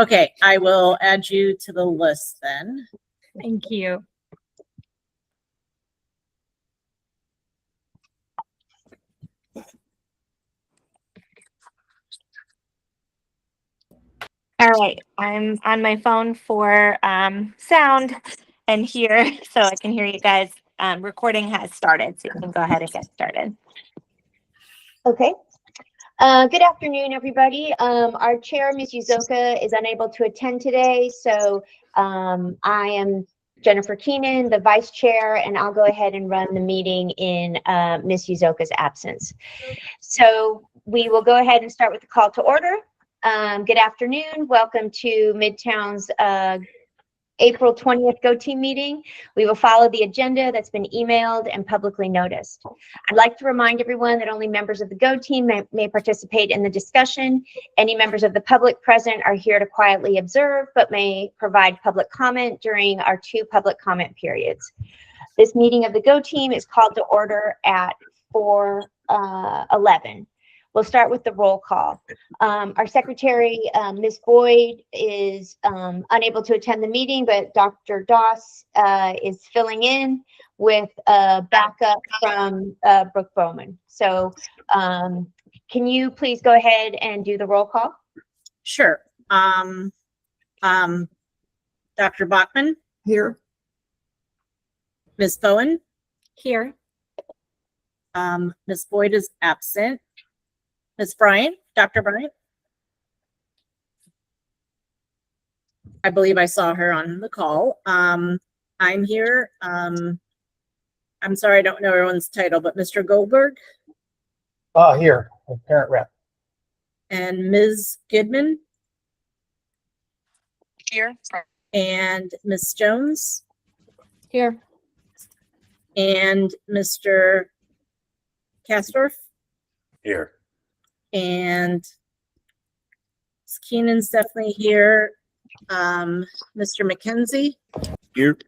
Okay, I will add you to the list then. Thank you. All right, I'm on my phone for sound and here, so I can hear you guys. Recording has started, so you can go ahead and get started. Okay. Good afternoon, everybody. Our chair, Ms. Uzoka, is unable to attend today, so I am Jennifer Keenan, the vice chair, and I'll go ahead and run the meeting in Ms. Uzoka's absence. So we will go ahead and start with the call to order. Good afternoon. Welcome to Midtown's April 20th Go Team meeting. We will follow the agenda that's been emailed and publicly noticed. I'd like to remind everyone that only members of the Go Team may participate in the discussion. Any members of the public present are here to quietly observe, but may provide public comment during our 2 public comment periods. This meeting of the Go Team is called to order at 4:11. We'll start with the roll call. Our secretary, Ms. Boyd, is unable to attend the meeting, but Dr. Doss is filling in with a backup from Brooke Bowman. So can you please go ahead and do the roll call? Sure. Dr. Bachman? Here. Ms. Bowen? Here. Ms. Boyd is absent. Ms. Bryant, Dr. Bryant? I believe I saw her on the call. I'm here. I'm sorry, I don't know everyone's title, but Mr. Goldberg? Here, parent rep. And Ms. Goodman? Here. And Ms. Jones? Here. And Mr. Kastorf? Here. And Ms. Keenan's definitely here. Mr. McKenzie? Here.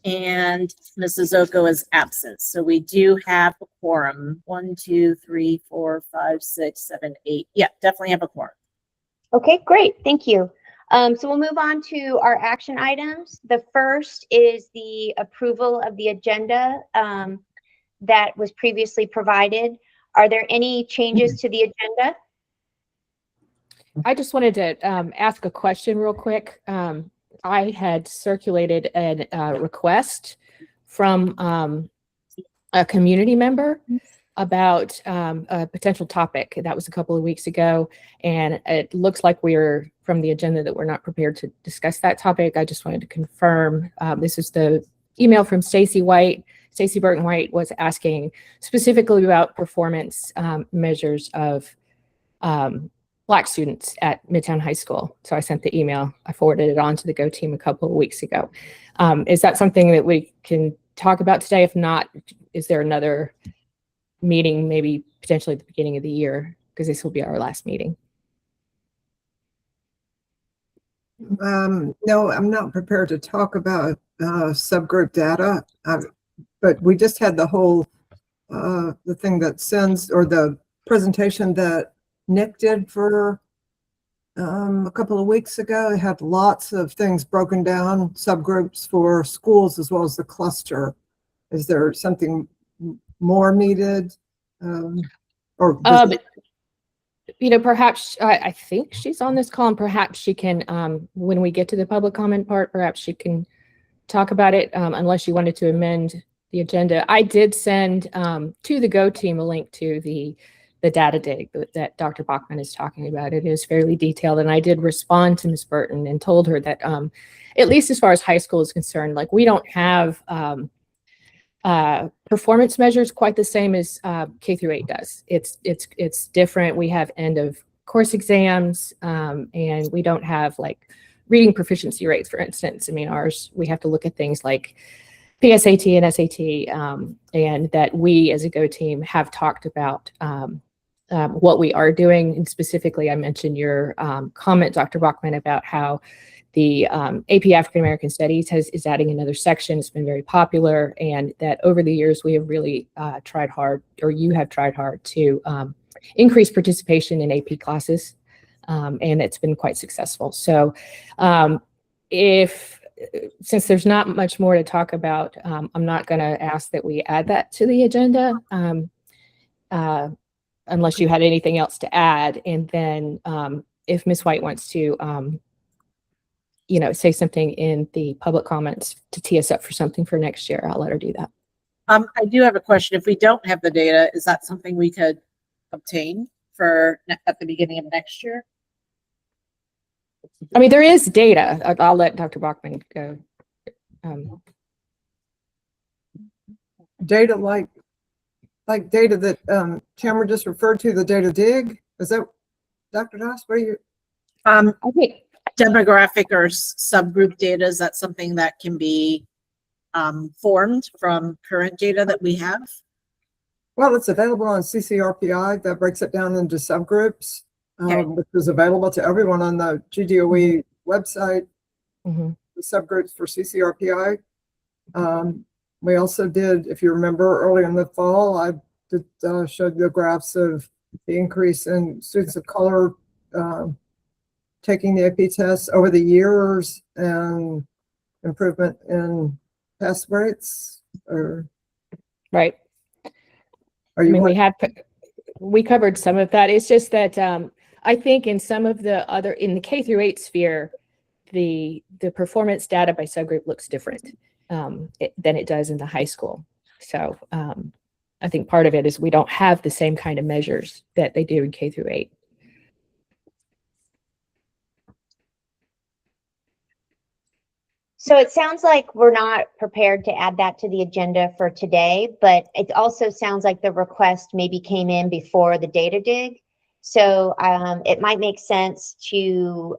And Mrs. Oko is absent. So we do have a quorum. 1, 2, 3, 4, 5, 6, 7, 8. Yeah, definitely have a quorum. Okay, great. Thank you. So we'll move on to our action items. The first is the approval of the agenda that was previously provided. Are there any changes to the agenda? I just wanted to ask a question real quick. I had circulated a request from a community member about a potential topic. That was a couple of weeks ago, and it looks like we're from the agenda that we're not prepared to discuss that topic. I just wanted to confirm. This is the email from Stacy White. Stacy Burton White was asking specifically about performance measures of Black students at Midtown High School. So I sent the email. I forwarded it on to the Go Team a couple of weeks ago. Is that something that we can talk about today? If not, is there another meeting, maybe potentially at the beginning of the year, because this will be our last meeting? No, I'm not prepared to talk about subgroup data. But we just had the whole, the thing that sends, or the presentation that Nick did for a couple of weeks ago. It had lots of things broken down, subgroups for schools as well as the cluster. Is there something more needed? Perhaps, I think she's on this call, and perhaps she can, when we get to the public comment part, perhaps she can talk about it, unless you wanted to amend the agenda. I did send to the Go Team a link to the data dig that Dr. Bachman is talking about. It is fairly detailed, and I did respond to Ms. Burton and told her that at least as far as high school is concerned, like we don't have performance measures quite the same as K through 8 does. It's different. We have end of course exams, and we don't have like reading proficiency rates, for instance. I mean, ours, we have to look at things like PSAT and SAT, and that we as a Go Team have talked about what we are doing. And specifically, I mentioned your comment, Dr. Bachman, about how the AP African American Studies is adding another section. It's been very popular, and that over the years we have really tried hard, or you have tried hard, to increase participation in AP classes. and it's been quite successful. So since there's not much more to talk about, I'm not going to ask that we add that to the agenda unless you had anything else to add. And then if Ms. White wants to, say something in the public comments to tee us up for something for next year, I'll let her do that. I do have a question. If we don't have the data, is that something we could obtain at the beginning of next year? I mean, there is data. I'll let Dr. Bachman go. Data like data that Tamara just referred to, the data dig. Is that, Dr. Doss, what are you? I think Demographic or subgroup data, is that something that can be formed from current data that we have? Well, it's available on CCRPI that breaks it down into subgroups, Okay. which is available to everyone on the GDOE website, mhm. the subgroups for CCRPI. We also did, if you remember earlier in the fall, I did showed the graphs of the increase in students of color taking the AP test over the years and improvement in pass rates. Or Right. are I you? mean, we covered some of that. It's just that I think in some of the other, in the K through 8 sphere, the performance data by subgroup looks different than it does in the high school. So I think part of it is we don't have the same kind of measures that they do in K through 8. So it sounds like we're not prepared to add that to the agenda for today, but it also sounds like the request maybe came in before the data dig. So it might make sense to,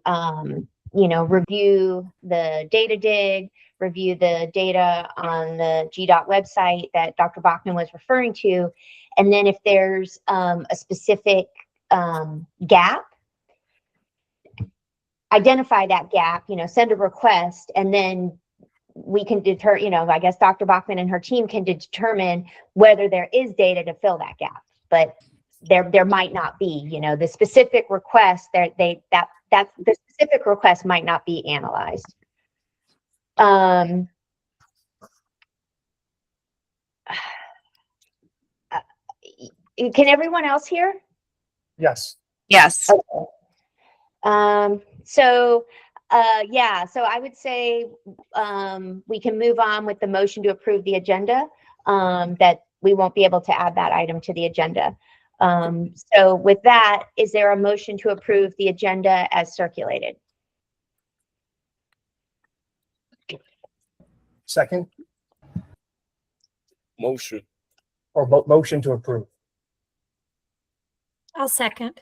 review the data dig, review the data on the GDOT website that Dr. Bachman was referring to. And then if there's a specific gap, identify that gap, send a request, and then we can I guess Dr. Bachman and her team can determine whether there is data to fill that gap. But there might not be, the specific request the specific request might not be analyzed. Can everyone else hear? Yes. Yes. Okay. So I would say we can move on with the motion to approve the agenda, that we won't be able to add that item to the agenda. So with that, is there a motion to approve the agenda as circulated? Second, Motion. or motion to approve. I'll second.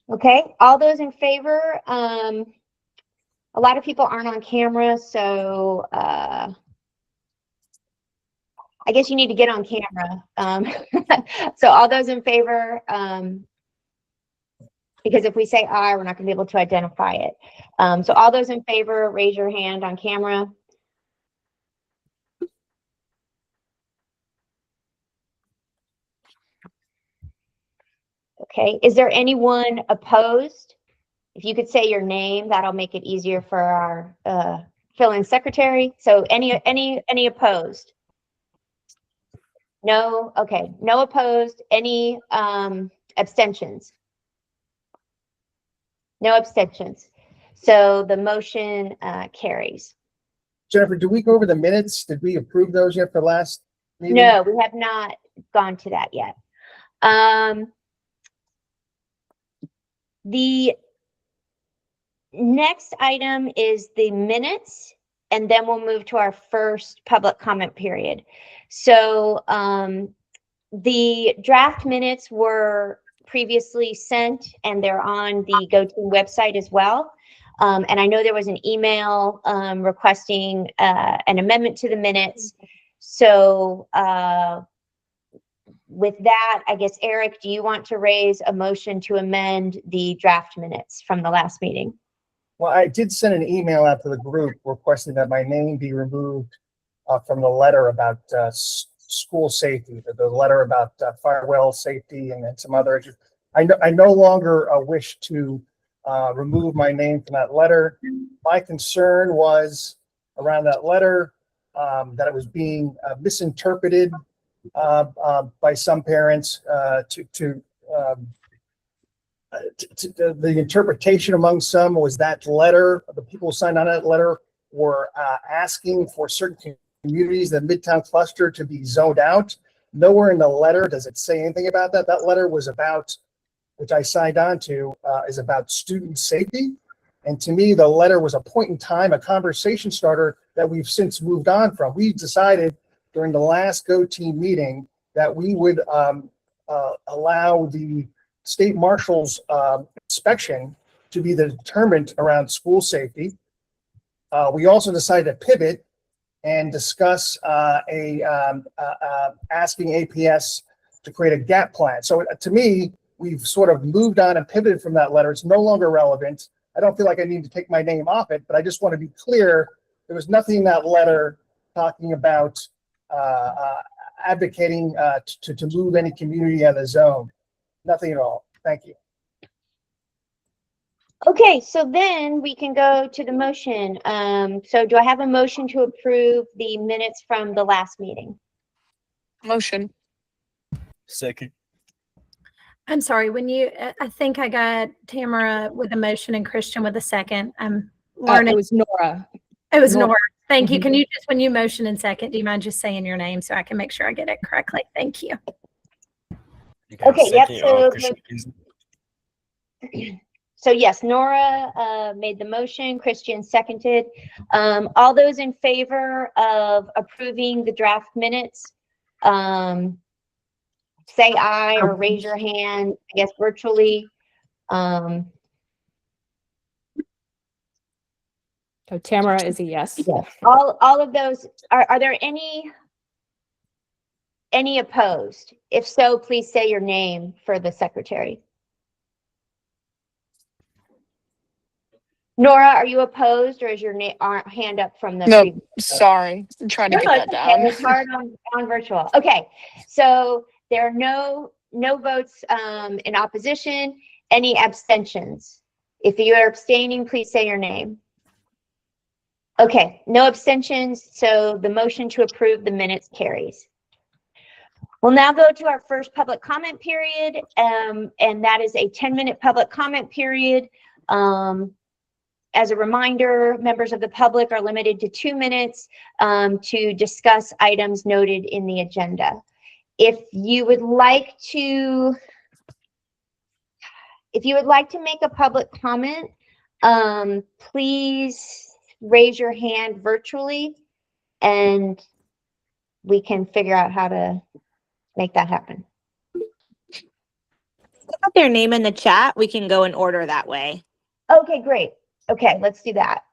Okay, all those in favor? A lot of people aren't on camera, so I guess you need to get on camera. So all those in favor, because if we say aye, we're not going to be able to identify it. So all those in favor, raise your hand on camera. Okay, is there anyone opposed? If you could say your name, that'll make it easier for our fill-in secretary. So any opposed? No, okay, no opposed. Any abstentions? No abstentions. So the motion carries. Jennifer, did we go over the minutes? Did we approve those yet for last meeting? No, we have not gone to that yet. The next item is the minutes, and then we'll move to our first public comment period. So the draft minutes were previously sent, and they're on the GoTeam website as well. And I know there was an email requesting an amendment to the minutes. So with that, I guess, Eric, do you want to raise a motion to amend the draft minutes from the last meeting? Well, I did send an email out to the group requesting that my name be removed from the letter about school safety, the letter about firewall safety and some other issues. I no longer wish to remove my name from that letter. My concern was around that letter, that it was being misinterpreted by some parents the interpretation among some was that letter, the people who signed on that letter were asking for certain communities, the Midtown cluster, to be zoned out. Nowhere in the letter does it say anything about that. That letter was about, which I signed on to, is about student safety. And to me, the letter was a point in time, a conversation starter that we've since moved on from. We decided during the last Go Team meeting that we would allow the state marshal's inspection to be the determinant around school safety. We also decided to pivot and discuss asking APS to create a gap plan. So to me, we've sort of moved on and pivoted from that letter. It's no longer relevant. I don't feel like I need to take my name off it, but I just want to be clear. There was nothing in that letter talking about advocating to move any community out of the zone. Nothing at all. Thank you. Okay, so then we can go to the motion. So do I have a motion to approve the minutes from the last meeting? Motion. Second. I'm sorry, I think I got Tamara with a motion and Christian with a second. I'm It learning. was Nora. It was Nora. Nora. Thank you. Mhm. Can you just, when you motion in second, do you mind just saying your name so I can make sure I get it correctly? Thank you. You got a Okay, yep, second, so Christian, please? So yes, Nora made the motion, Christian seconded. All those in favor of approving the draft minutes, say aye or raise your hand, I guess virtually. So Tamara is a yes. Yes. All of those, are there any opposed? If so, please say your name for the secretary. Nora, are you opposed, or is your hand up from the? No, previous- sorry. I'm trying to No, get no, that it's okay. down. It's hard on virtual. Okay, so there are no votes in opposition. Any abstentions? If you are abstaining, please say your name. Okay, no abstentions, so the motion to approve the minutes carries. We'll now go to our first public comment period, and that is a 10-minute public comment period. As a reminder, members of the public are limited to 2 minutes to discuss items noted in the agenda. If you would like to make a public comment, please raise your hand virtually and we can figure out how to make that happen. Put their name in the chat. We can go in order that way. Okay, great. Okay, let's do that.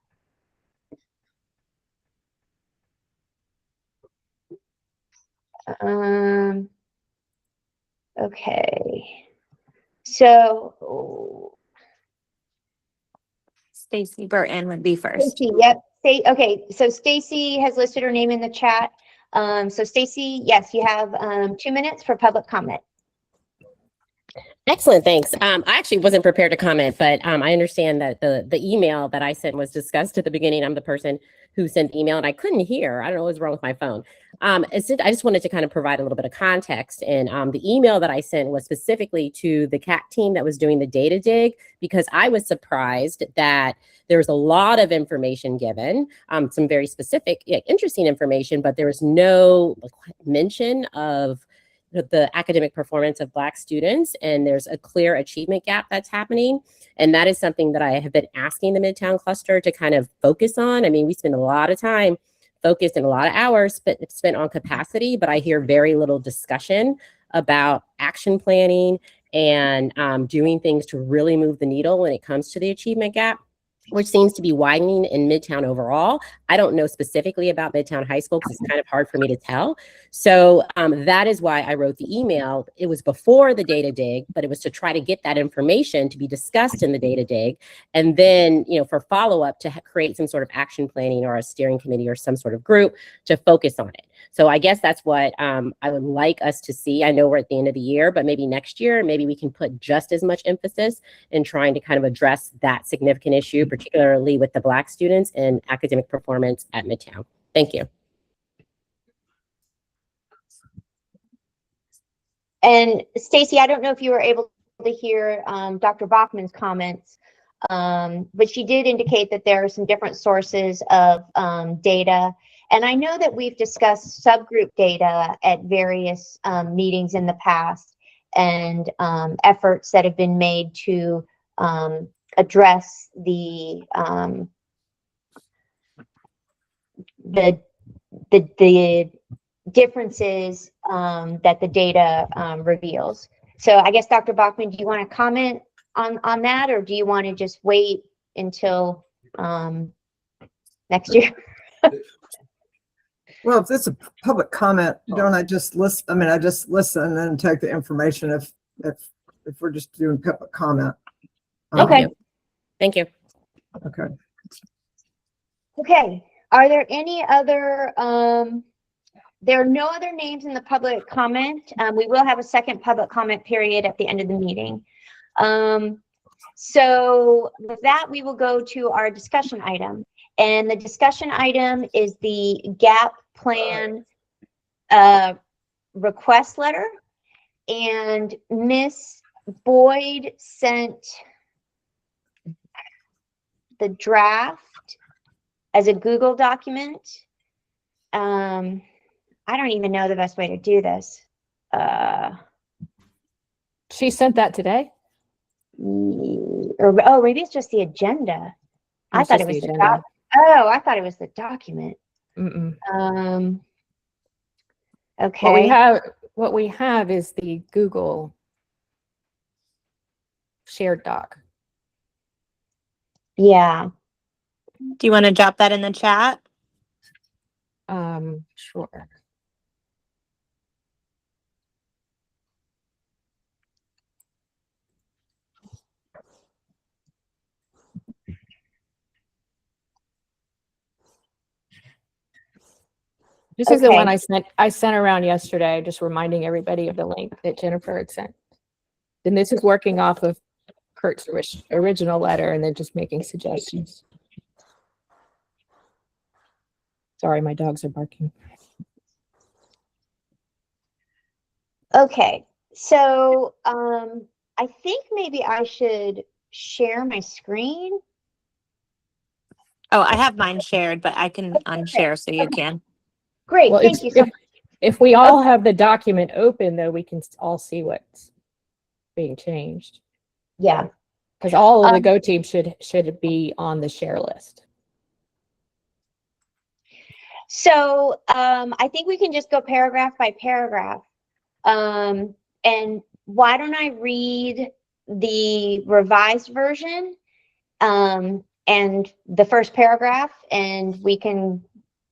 Okay. So Stacy Burton would be first. Stacy, yep. Okay, so Stacy has listed her name in the chat. So Stacy, yes, you have 2 minutes for public comment. Excellent, thanks. I actually wasn't prepared to comment, but I understand that the email that I sent was discussed at the beginning. I'm the person who sent the email and I couldn't hear. I don't know what was wrong with my phone. I just wanted to kind of provide a little bit of context. And the email that I sent was specifically to the CAC team that was doing the data dig, because I was surprised that there was a lot of information given, some very specific, interesting information, but there was no mention of the academic performance of Black students, and there's a clear achievement gap that's happening. And that is something that I have been asking the Midtown cluster to kind of focus on. I mean, we spend a lot of time focused and a lot of hours spent on capacity, but I hear very little discussion about action planning and doing things to really move the needle when it comes to the achievement gap, which seems to be widening in Midtown overall. I don't know specifically about Midtown High School because it's kind of hard for me to tell. So that is why I wrote the email. It was before the data dig, but it was to try to get that information to be discussed in the data dig. And then, for follow-up to create some sort of action planning or a steering committee or some sort of group to focus on it. So I guess that's what I would like us to see. I know we're at the end of the year, but maybe next year, maybe we can put just as much emphasis in trying to kind of address that significant issue, particularly with the Black students and academic performance at Midtown. Thank you. And Stacy, I don't know if you were able to hear Dr. Bachman's comments, but she did indicate that there are some different sources of data. And I know that we've discussed subgroup data at various meetings in the past, and efforts that have been made to address the differences that the data reveals. So I guess, Dr. Bachman, do you want to comment on that, or do you want to just wait until next year? Well, if it's a public comment, don't I just listen? I mean, I just listen and take the information if we're just doing public comment. Okay. Thank you. Okay. Okay. Are there any other, there are no other names in the public comment. We will have a second public comment period at the end of the meeting. So with that, we will go to our discussion item. And the discussion item is the GAP plan request letter. And Miss Boyd sent the draft as a Google document. I don't even know the best way to do this. She sent that today? Or, oh, maybe it's just the agenda. I thought it was the doc. Oh, I thought it was the document. Mm-mm. Okay. What we have is the Google shared doc. Yeah. Do you want to drop that in the chat? Sure. This is the one I sent around yesterday, just reminding everybody of the link that Jennifer had sent. And this is working off of Kurt's original letter and then just making suggestions. Sorry, my dogs are barking. Okay. So I think maybe I should share my screen. Oh, I have mine shared, but I can unshare so you can. Great. Well, Thank you so much. if we all have the document open, though, we can all see what's being changed. Yeah. Because all of the Go team should be on the share list. So I think we can just go paragraph by paragraph. And why don't I read the revised version and the first paragraph, and we can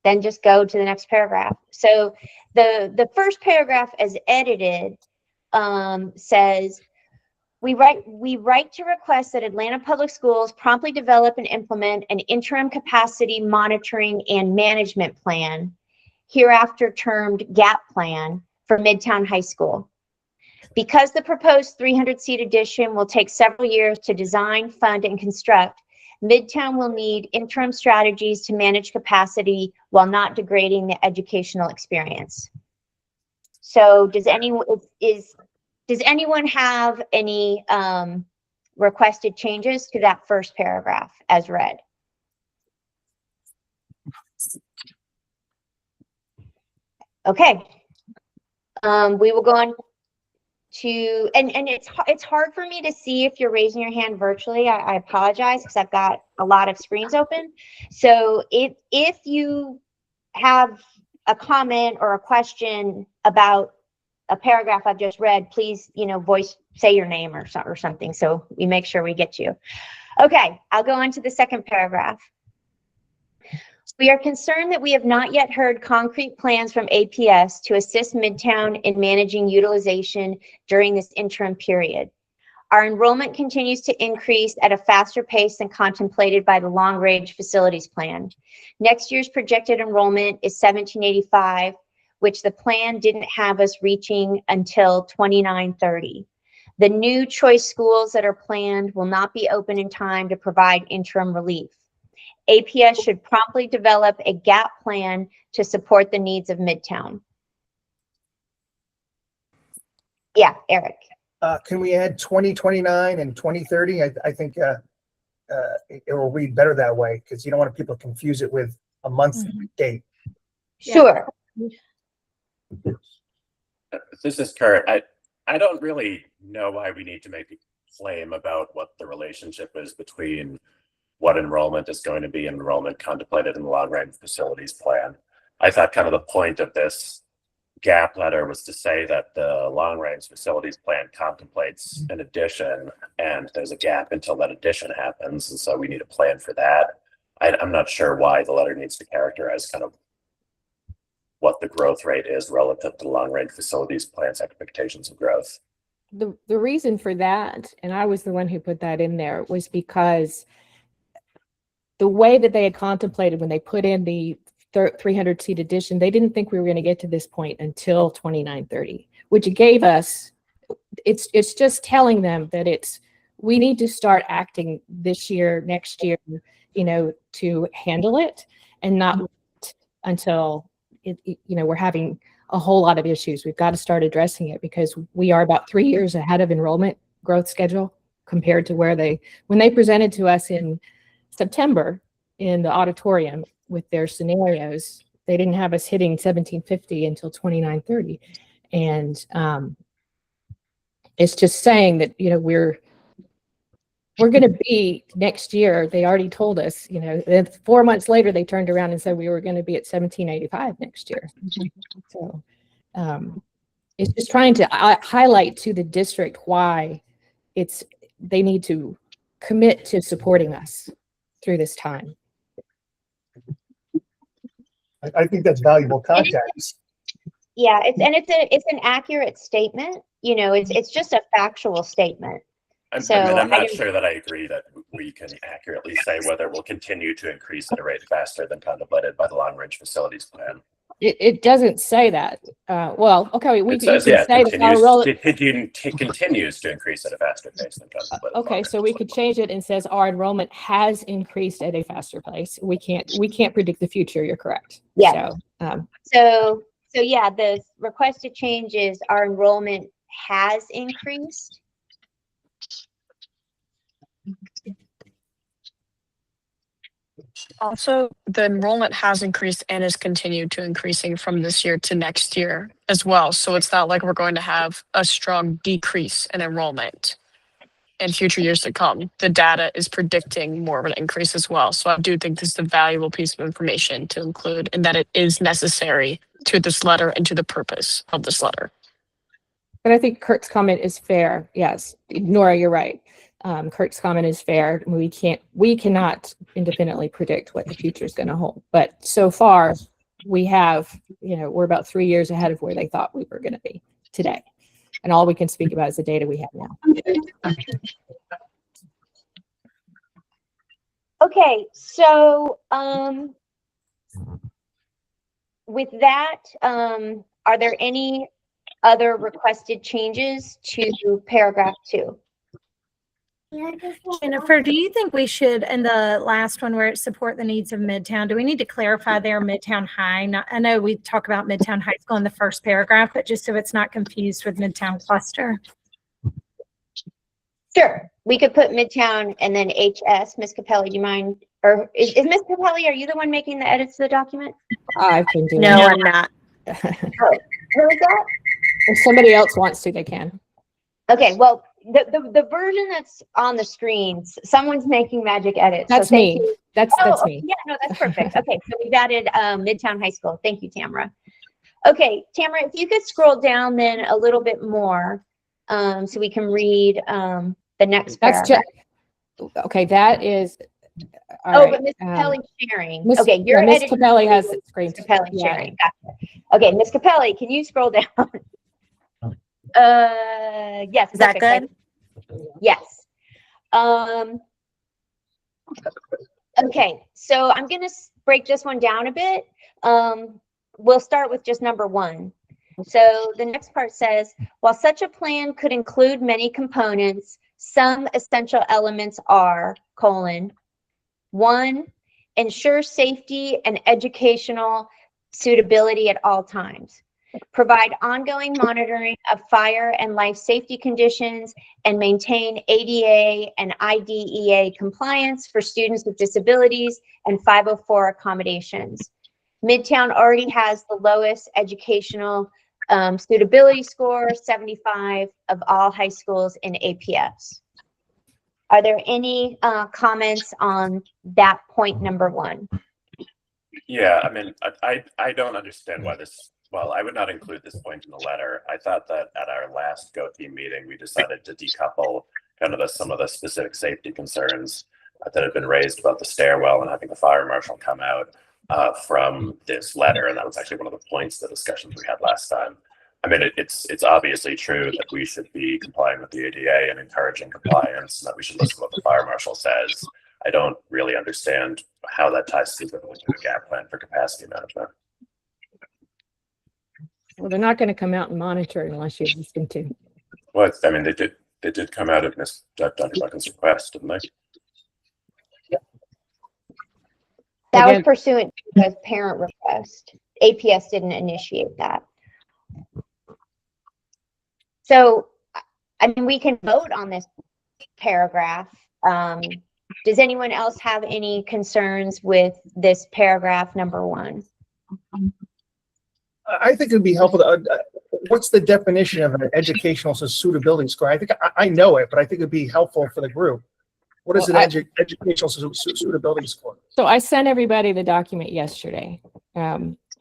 then just go to the next paragraph. So the first paragraph as edited says, we write to request that Atlanta Public Schools promptly develop and implement an interim capacity monitoring and management plan, hereafter termed GAP plan, for Midtown High School. Because the proposed 300-seat addition will take several years to design, fund, and construct, Midtown will need interim strategies to manage capacity while not degrading the educational experience. So does anyone have any requested changes to that first paragraph as read? Okay. We will go on to, and it's hard for me to see if you're raising your hand virtually. I apologize because I've got a lot of screens open. So if you have a comment or a question about a paragraph I've just read, please, say your name or something so we make sure we get you. Okay, I'll go on to the second paragraph. We are concerned that we have not yet heard concrete plans from APS to assist Midtown in managing utilization during this interim period. Our enrollment continues to increase at a faster pace than contemplated by the long-range facilities plan. Next year's projected enrollment is 1785, which the plan didn't have us reaching until 2930. The new choice schools that are planned will not be open in time to provide interim relief. APS should promptly develop a gap plan to support the needs of Midtown. Yeah, Eric. Can we add 2029 and 2030? I think it will read better that way because you don't want people to confuse it with a month date. Sure. This is Kurt. I don't really know why we need to make a claim about what the relationship is between what enrollment is going to be and enrollment contemplated in the long range facilities plan. I thought kind of the point of this gap letter was to say that the long range facilities plan contemplates an addition and there's a gap until that addition happens. And so we need a plan for that. I'm not sure why the letter needs to characterize kind of what the growth rate is relative to the long range facilities plan's expectations of growth. The reason for that, and I was the one who put that in there, was because the way that they had contemplated when they put in the 300 seat addition, they didn't think we were going to get to this point until 2930, which gave us, it's just telling them that we need to start acting this year, next year, to handle it and not wait until we're having a whole lot of issues. We've got to start addressing it because we are about 3 years ahead of enrollment growth schedule compared to when they presented to us in September in the auditorium with their scenarios. They didn't have us hitting 1750 until 2930. And it's just saying that, we're going to be next year. They already told us, then 4 months later, they turned around and said we were going to be at 1785 next year. So it's just trying to highlight to the district why they need to commit to supporting us through this time. I think that's valuable context. Yeah, it's an accurate statement. It's just a factual statement. I'm not sure that I agree that we can accurately say whether it will continue to increase at a rate faster than contemplated by the long range facilities plan. It doesn't say that. Well, okay, It says, say that it continues to increase at a faster pace than contemplated. okay, so we could change it and says our enrollment has increased at a faster pace. We can't predict the future. You're correct. Yeah. So, So yeah, the requested change is our enrollment has increased. Also, the enrollment has increased and is continued to increasing from this year to next year as well. So it's not like we're going to have a strong decrease in enrollment in future years to come. The data is predicting more of an increase as well. So I do think this is a valuable piece of information to include and that it is necessary to this letter and to the purpose of this letter. but I think Kurt's comment is fair. Yes, Nora, you're right. Kurt's comment is fair. We cannot independently predict what the future is going to hold. But so far, we have, we're about 3 years ahead of where they thought we were going to be today. And all we can speak about is the data we have now. Okay, so with that, are there any other requested changes to paragraph 2? Jennifer, do you think we should, in the last one where it support the needs of Midtown, do we need to clarify there Midtown High? I know we talk about Midtown High School in the first paragraph, but just so it's not confused with Midtown Cluster. Sure, we could put Midtown and then HS. Ms. Capelli, do you mind? Or is Ms. Capelli, are you the one making the edits to the document? I've been doing No, it. I'm not. Who is that? If somebody else wants to, they can. Okay, well, the version that's on the screens, someone's making magic edits. That's so thank me. you. That's me. Yeah, no, that's perfect. Okay, so we've added Midtown High School. Thank you, Tamara. Okay, Tamara, if you could scroll down then a little bit more so we can read the next That's paragraph. okay. That is. But Ms. Capelli's sharing. Ms. Okay, you're Ms. editing. Capelli has the screen. Ms. Capelli sharing. Gotcha. Okay, Ms. Capelli, can you scroll down? Yes. Is that good? Yes. Okay, so I'm gonna break this one down a bit. we'll start with just number 1. So the next part says, while such a plan could include many components, some essential elements are, 1, ensure safety and educational suitability at all times. Provide ongoing monitoring of fire and life safety conditions and maintain ADA and IDEA compliance for students with disabilities and 504 accommodations. Midtown already has the lowest educational suitability score, 75 of all high schools in APS. Are there any comments on that point number 1? Yeah, I mean, I don't understand why this, well, I would not include this point in the letter. I thought that at our last Go Team meeting, we decided to decouple kind of some of the specific safety concerns that had been raised about the stairwell and having the fire marshal come out from this letter. And that was actually one of the points of the discussions we had last time. I mean, it's obviously true that we should be complying with the ADA and encouraging compliance, and that we should listen to what the fire marshal says. I don't really understand how that ties specifically to a gap plan for capacity management. Well, they're not going to come out and monitor it unless you ask them to. Well, I mean, they did come out at Ms. Dr. Buchan's request, didn't they? That was Again- pursuant to a parent request. APS didn't initiate that. So, I mean, we can vote on this paragraph. Does anyone else have any concerns with this paragraph number 1? I think it'd be helpful to, what's the definition of an educational suitability score? I think I know it, but I think it'd be helpful for the group. What is Well, an educational suitability score? So I sent everybody the document yesterday.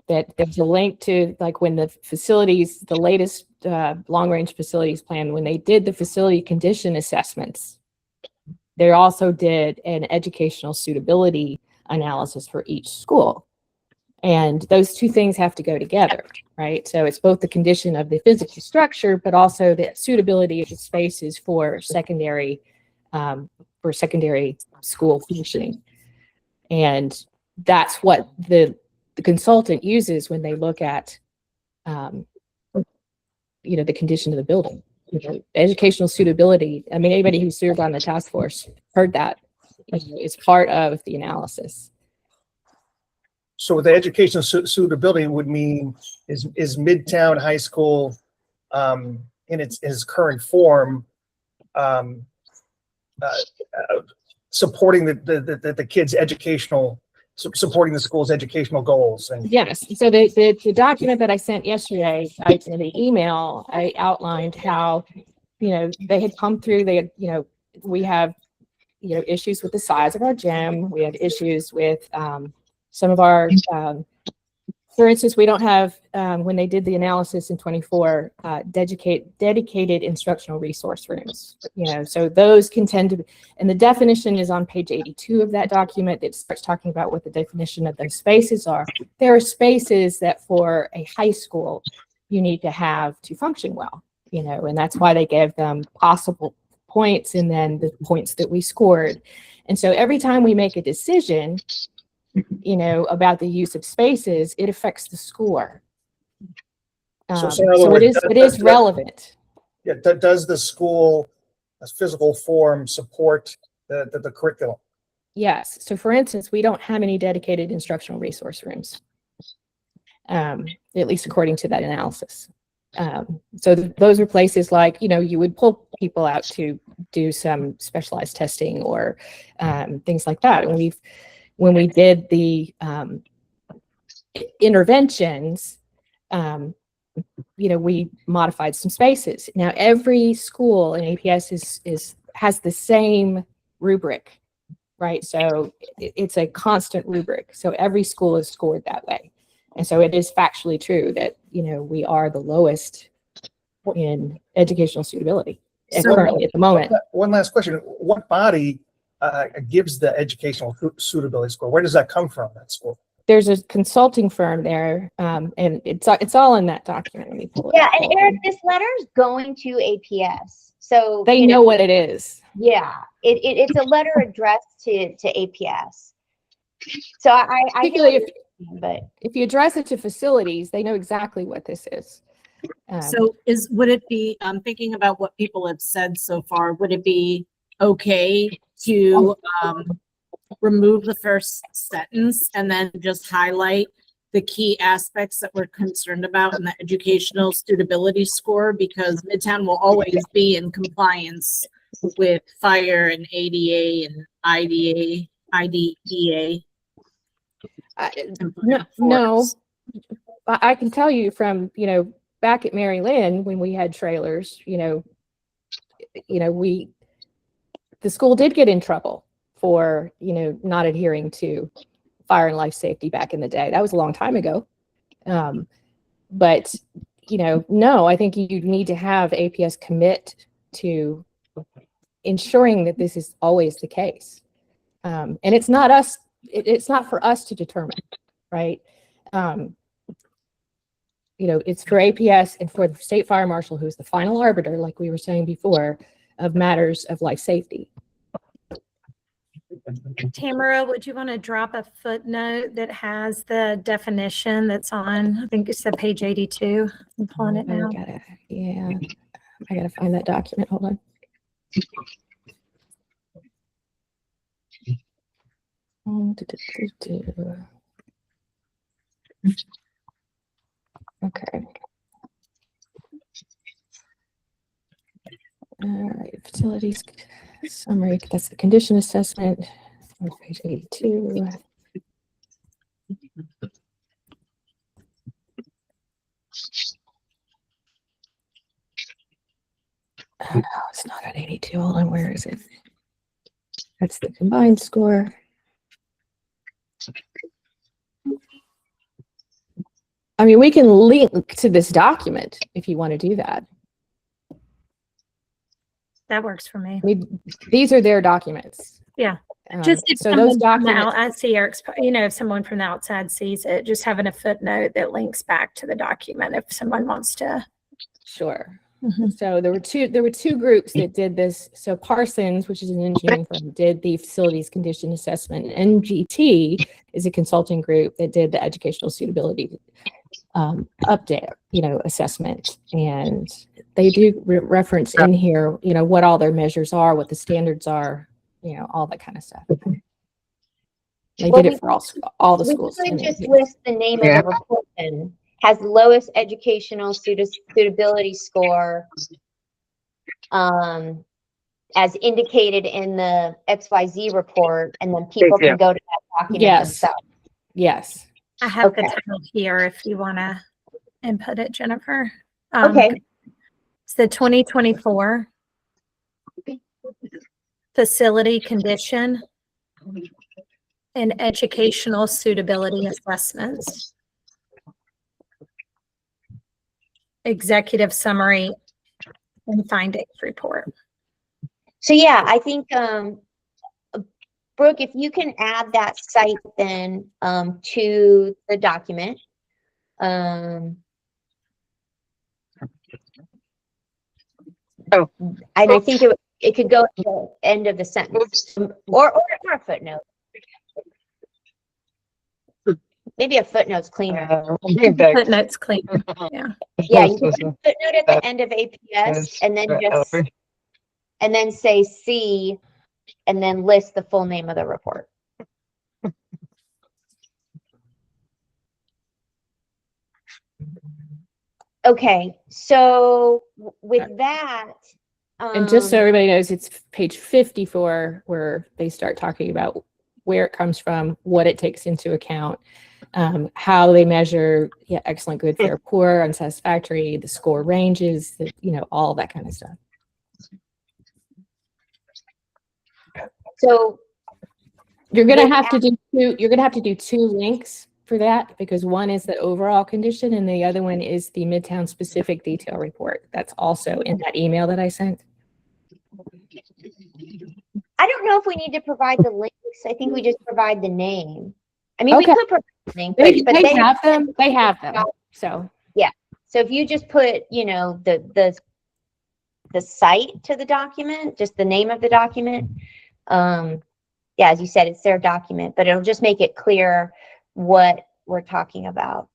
That there's a link to, like, when the facilities, the latest long-range facilities plan, when they did the facility condition assessments, they also did an educational suitability analysis for each school. And those two things have to go together, right? So it's both the condition of the physical structure, but also the suitability of the spaces for secondary school functioning. And that's what the consultant uses when they look at, the condition of the building. Educational suitability. I mean, anybody who served on the task force heard that. It's part of the analysis. So the educational suitability would mean is Midtown High School in its current form supporting the kids' educational, supporting the school's educational goals. And Yes. So the document that I sent yesterday, in the email, I outlined how, they had come through, we have, issues with the size of our gym. We have issues with some of our, for instance, we don't have, when they did the analysis in 24, dedicated instructional resource rooms, so those can tend to, and the definition is on page 82 of that document that starts talking about what the definition of those spaces are. There are spaces that for a high school you need to have to function well, and that's why they gave them possible points and then the points that we scored. And so every time we make a decision, about the use of spaces, it affects the score. So it is relevant. Yeah, does the school physical form support the curriculum? Yes. So for instance, we don't have any dedicated instructional resource rooms, at least according to that analysis. So those are places like, you would pull people out to do some specialized testing or things like that. And when we did the interventions, we modified some spaces. Now, every school in APS has the same rubric, right? So it's a constant rubric. So every school is scored that way. And so it is factually true that, we are the lowest in educational suitability currently at the moment. One last question. What body gives the educational suitability score? Where does that come from, that score? There's a consulting firm there, and it's all in that document. Let me pull it Yeah, up. and Eric, this letter is going to APS, so They know what it is. Yeah, it's a letter addressed to APS. So I Particularly but If you address it to facilities, they know exactly what this is. So would it be, thinking about what people have said so far, would it be okay to, remove the first sentence and then just highlight the key aspects that we're concerned about in the educational suitability score? Because Midtown will always be in compliance with fire and ADA and IDEA. No, I can tell you from, back at Mary Lynn, when we had trailers, the school did get in trouble for, not adhering to fire and life safety back in the day. That was a long time ago. But, no, I think you need to have APS commit to ensuring that this is always the case. And it's not us, it's not for us to determine, right? It's for APS and for the state fire marshal, who's the final arbiter, like we were saying before, of matters of life safety. Tamara, would you want to drop a footnote that has the definition that's on, I think it's the page 82. I'm pulling it now. I gotta find that document. Hold on. Okay. All right, facilities summary, that's the condition assessment on page 82. Oh, no, it's not at 82. Hold on, where is it? That's the combined score. I mean, we can link to this document if you want to do that. That works for me. I mean, these are their documents. Yeah. Just if so those someone from the documents. I see Eric's, if someone from the outside sees it, just having a footnote that links back to the document if someone wants to. Sure. Mhm. So there were two groups that did this. So Parsons, which is an engineering firm, did the facilities condition assessment. NGT is a consulting group that did the educational suitability update, assessment. And they do reference in here, what all their measures are, what the standards are, all that kind of stuff. They did it for all the schools. We could just list the name of the report then. Has lowest educational suitability score as indicated in the XYZ report, and then people can go to that document themselves. Yes. I have the title here if you want to input it, Jennifer. Okay. It's the 2024 Facility Condition and Educational Suitability Assessments. Executive Summary and Findings Report. So yeah, I think, Brooke, if you can add that site then to the document. And I think it could go at the end of the sentence or a footnote. Maybe a footnote's cleaner. Footnote's cleaner. Yeah. Yeah, you can put a footnote at the end of APS and then say C and then list the full name of the report. Okay, so with that. And just so everybody knows, it's page 54 where they start talking about where it comes from, what it takes into account, how they measure excellent, good, fair, poor, unsatisfactory, the score ranges, all that kind of stuff. So you're gonna have to do two links for that, because one is the overall condition and the other one is the Midtown specific detail report. That's also in that email that I sent. I don't know if we need to provide the links. I think we just provide the name. I mean, we could provide the link, but they have them. They have them. So yeah. So if you just put, the site to the document, just the name of the document. Yeah, as you said, it's their document, but it'll just make it clear what we're talking about.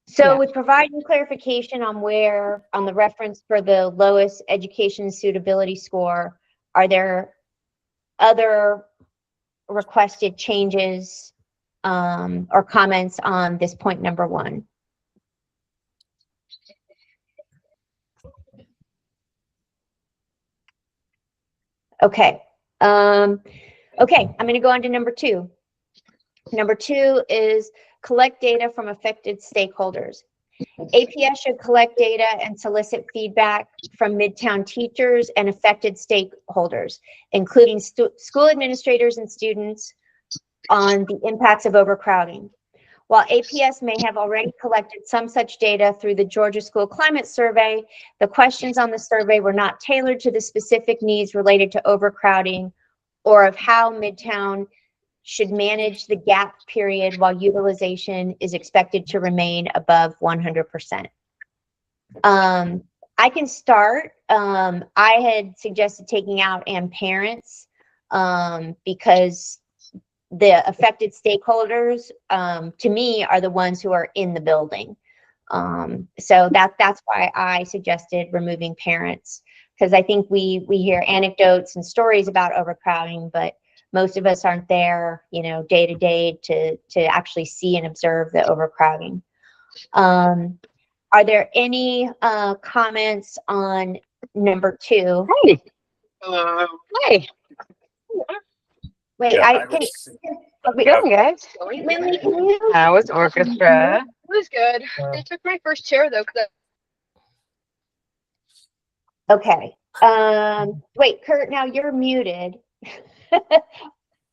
So Yeah. with providing clarification on on the reference for the lowest education suitability score, are there other requested changes or comments on this point number 1? Okay. Okay, I'm going to go on to number 2. Number 2 is collect data from affected stakeholders. APS should collect data and solicit feedback from Midtown teachers and affected stakeholders, including school administrators and students, on the impacts of overcrowding. While APS may have already collected some such data through the Georgia School Climate Survey, the questions on the survey were not tailored to the specific needs related to overcrowding or of how Midtown should manage the gap period while utilization is expected to remain above 100%. I can start. I had suggested taking out "and parents" because the affected stakeholders, to me, are the ones who are in the building. So that's why I suggested removing "parents," because I think we hear anecdotes and stories about overcrowding, but most of us aren't there, day to day to actually see and observe the overcrowding. Are there any comments on number 2? Hey. Hey. Wait, Yeah, can Good, guys. Lily, can you? How was orchestra? It was good. They took my first chair though. Okay. Wait, Kurt, now you're muted.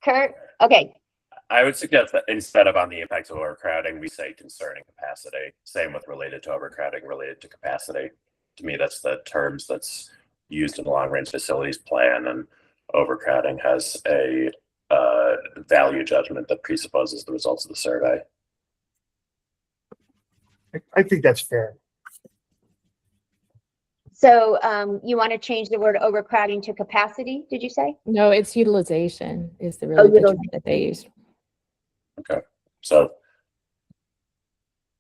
Kurt, okay. I would suggest that instead of on the impacts of overcrowding, we say concerning capacity. Same with related to overcrowding, related to capacity. To me, that's the terms that's used in the long range facilities plan, and overcrowding has a value judgment that presupposes the results of the survey. I think that's fair. So you want to change the word overcrowding to capacity, did you say? No, it's utilization is the really the term that they use. Okay, so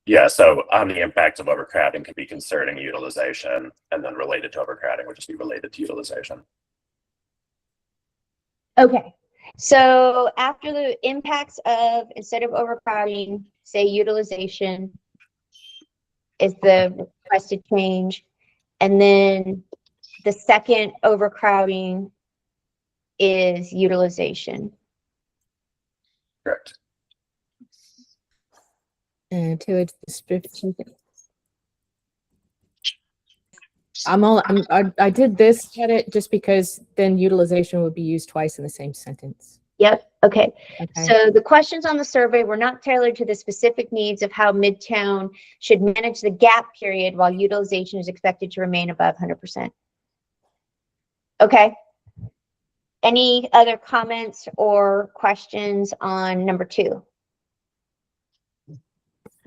yeah, so on the impacts of overcrowding could be concerning utilization, and then related to overcrowding would just be related to utilization. Okay, so after the impacts of, instead of overcrowding, say utilization is the requested change. And then the second overcrowding is utilization. Correct. And to its description. I did this edit just because then utilization would be used twice in the same sentence. Yep. Okay. Okay. So the questions on the survey were not tailored to the specific needs of how Midtown should manage the gap period while utilization is expected to remain above 100%. Okay. Any other comments or questions on number 2?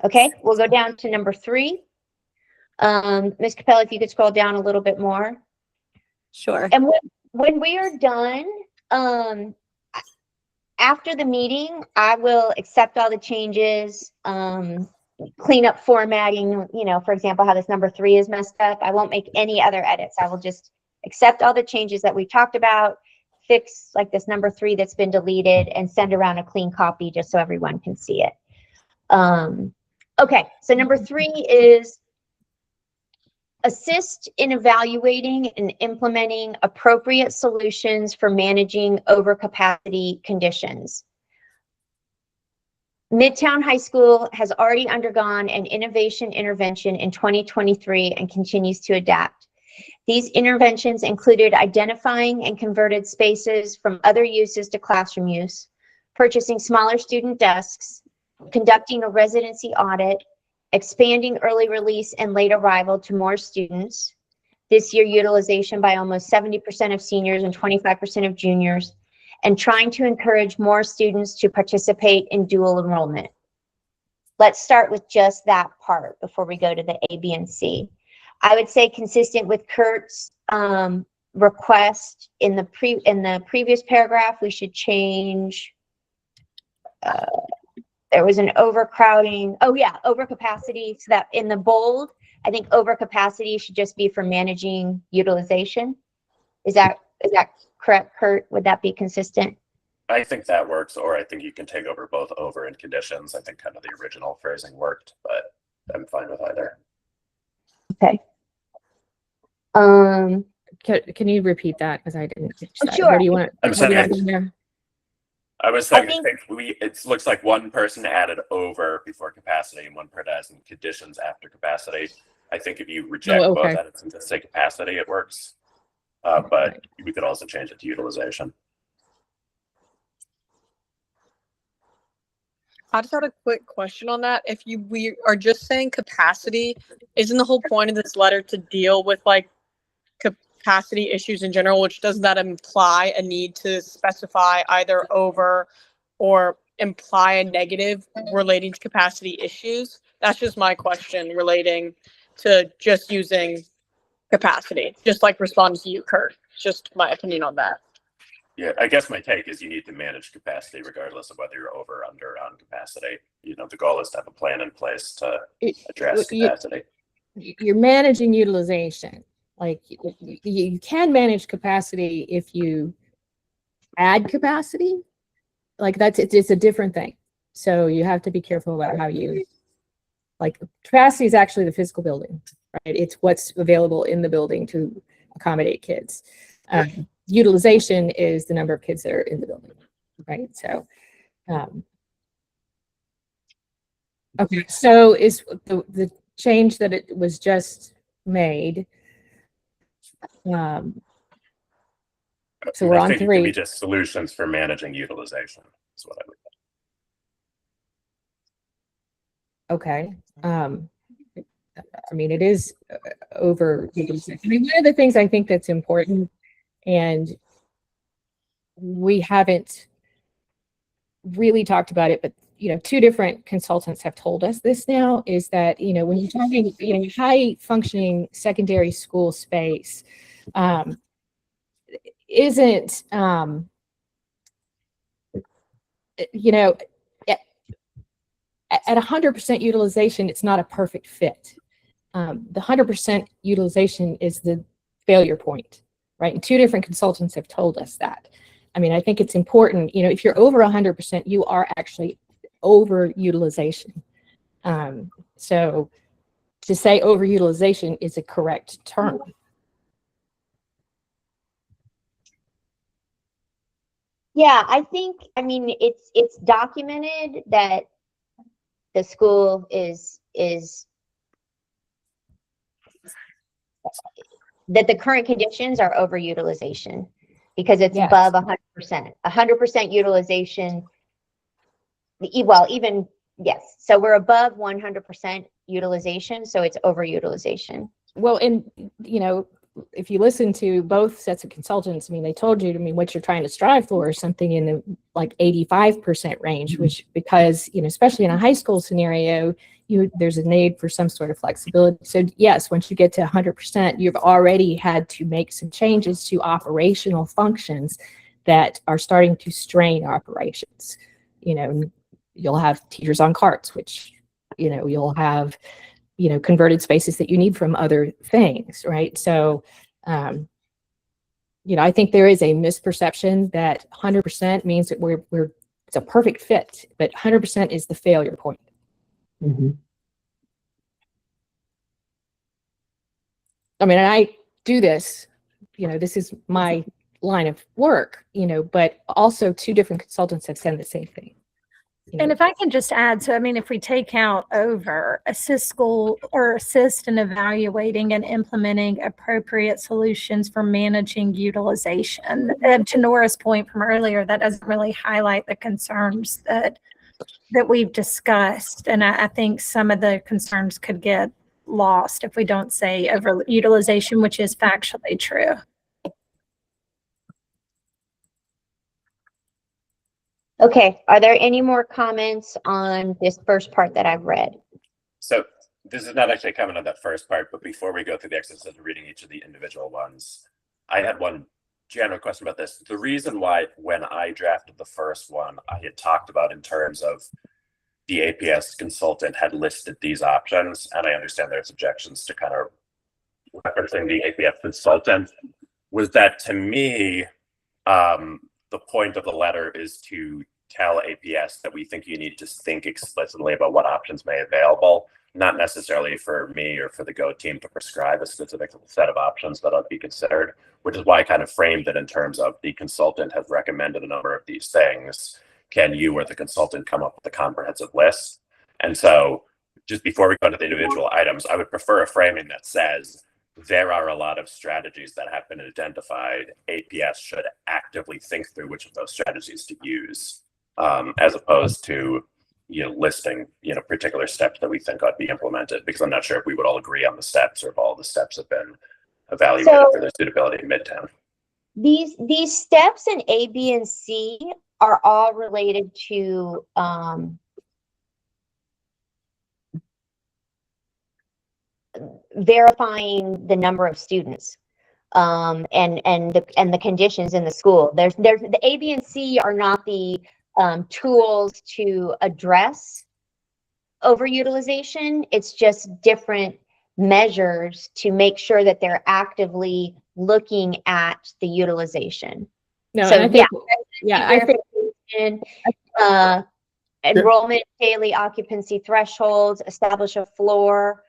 Okay, we'll go down to number 3. Ms. Capella, if you could scroll down a little bit more. Sure. And when we are done, after the meeting, I will accept all the changes, clean up formatting, for example, how this number 3 is messed up. I won't make any other edits. I will just accept all the changes that we talked about, fix like this number 3 that's been deleted, and send around a clean copy just so everyone can see it. Okay, so number 3 is assist in evaluating and implementing appropriate solutions for managing overcapacity conditions. Midtown High School has already undergone an innovation intervention in 2023 and continues to adapt. These interventions included identifying and converted spaces from other uses to classroom use, purchasing smaller student desks, conducting a residency audit, expanding early release and late arrival to more students, this year utilization by almost 70% of seniors and 25% of juniors, and trying to encourage more students to participate in dual enrollment. Let's start with just that part before we go to the A, B, and C. I would say consistent with Kurt's request in the previous paragraph, we should change there was an overcrowding. Oh yeah, overcapacity. So that in the bold, I think overcapacity should just be for managing utilization. Is that correct, Kurt? Would that be consistent? I think that works, or I think you can take over both over and conditions. I think kind of the original phrasing worked, but I'm fine with either. Okay. Can you repeat that? Because I didn't. Sure. What do you want? I'm what do you sorry. want in there? I was saying, I I think it looks like one person added over before capacity and one person adds in conditions after capacity. I think if you reject Oh, both okay. edits and just say capacity, it works. But we could also change it to utilization. I just had a quick question on that. If we are just saying capacity, isn't the whole point of this letter to deal with like capacity issues in general, which does that imply a need to specify either over or imply a negative relating to capacity issues? That's just my question relating to just using capacity, just like responding to you, Kurt. Just my opinion on that. Yeah, I guess my take is you need to manage capacity regardless of whether you're over or under on capacity. You know, the goal is to have a plan in place to address capacity. You're managing utilization. Like you can manage capacity if you add capacity. Like it's a different thing. So you have to be careful about how you, like, capacity is actually the physical building, right? It's what's available in the building to accommodate kids. Utilization is the number of kids that are in the building, right? So, okay, so is the change that it was just made. So we're I on think it can be 3. just solutions for managing utilization. Is what I would. Okay. I mean, it is over. I mean, one of the things I think that's important, and we haven't really talked about it, but 2 different consultants have told us this now, is that when you're talking high functioning secondary school space, isn't at 100% utilization, it's not a perfect fit. The 100% utilization is the failure point, right? And 2 different consultants have told us that. I mean, I think it's important, if you're over 100%, you are actually over utilization. So to say overutilization is a correct term. Yeah, I mean, it's documented that the school is that the current conditions are overutilization because it's above 100%. 100% utilization. Well, even yes. So we're above 100% utilization, so it's overutilization. Well, and if you listen to both sets of consultants, I mean, they told you, what you're trying to strive for is something in the like 85% range, which, because, especially in a high school scenario, there's a need for some sort of flexibility. So yes, once you get to 100%, you've already had to make some changes to operational functions that are starting to strain operations. You'll have teachers on carts, which, you'll have converted spaces that you need from other things, right? So, I think there is a misperception that 100% means that it's a perfect fit, but 100% is the failure point. Mm-hmm. I mean, and I do this, this is my line of work, but also 2 different consultants have said the same thing. And if I can just add, so I mean, if we take out over, assist school or assist in evaluating and implementing appropriate solutions for managing utilization. And to Nora's point from earlier, that doesn't really highlight the concerns that we've discussed. And I think some of the concerns could get lost if we don't say overutilization, which is factually true. Okay, are there any more comments on this first part that I've read? So this is not actually a comment on that first part, but before we go through the exercise of reading each of the individual ones, I had one general question about this. The reason why when I drafted the first one, I had talked about in terms of the APS consultant had listed these options, and I understand there's objections to kind of referencing the APS consultant, was that to me, the point of the letter is to tell APS that we think you need to think explicitly about what options may be available, not necessarily for me or for the Go team to prescribe a specific set of options that ought to be considered, which is why I kind of framed it in terms of the consultant has recommended a number of these things. Can you or the consultant come up with a comprehensive list? And so just before we go into the individual items, I would prefer a framing that says, there are a lot of strategies that have been identified. APS should actively think through which of those strategies to use, as opposed to listing particular steps that we think ought to be implemented. Because I'm not sure if we would all agree on the steps or if all the steps have been evaluated for their suitability in Midtown. These steps in A, B, and C are all related to verifying the number of students and the conditions in the school. There's the A, B, and C are not the tools to address overutilization. It's just different measures to make sure that they're actively looking at the utilization. No, So and I think, enrollment, daily occupancy thresholds, establish a floor.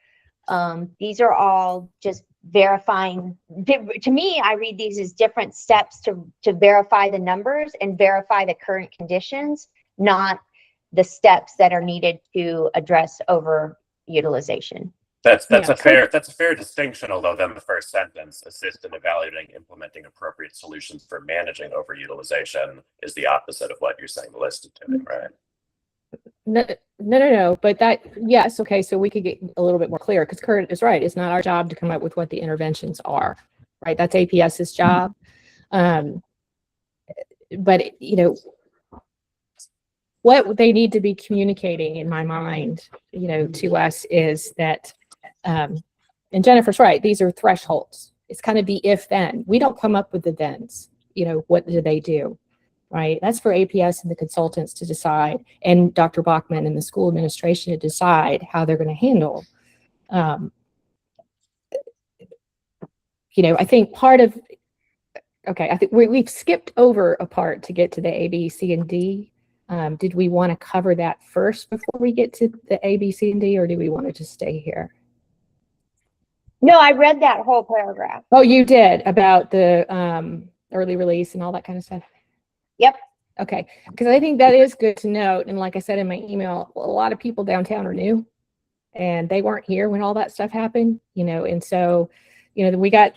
These are all just verifying. To me, I read these as different steps to verify the numbers and verify the current conditions, not the steps that are needed to address overutilization. That's a fair distinction, although then the first sentence, assist in evaluating implementing appropriate solutions for managing overutilization, is the opposite of what you're saying the list is doing, right? No. But that, yes, okay, so we could get a little bit more clear, because Kurt is right. It's not our job to come up with what the interventions are, right? That's APS's job. But what they need to be communicating in my mind, to us is that, and Jennifer's right, these are thresholds. It's kind of the if then. We don't come up with the thens. What do they do? Right? That's for APS and the consultants to decide, and Dr. Bachman and the school administration to decide how they're going to handle. I think I think we've skipped over a part to get to the A, B, C, and D. Did we want to cover that first before we get to the A, B, C, and D, or do we want to just stay here? No, I read that whole paragraph. Oh, you did, about the early release and all that kind of stuff? Yep. Okay, because I think that is good to note. And like I said in my email, a lot of people downtown are new and they weren't here when all that stuff happened, and so, we got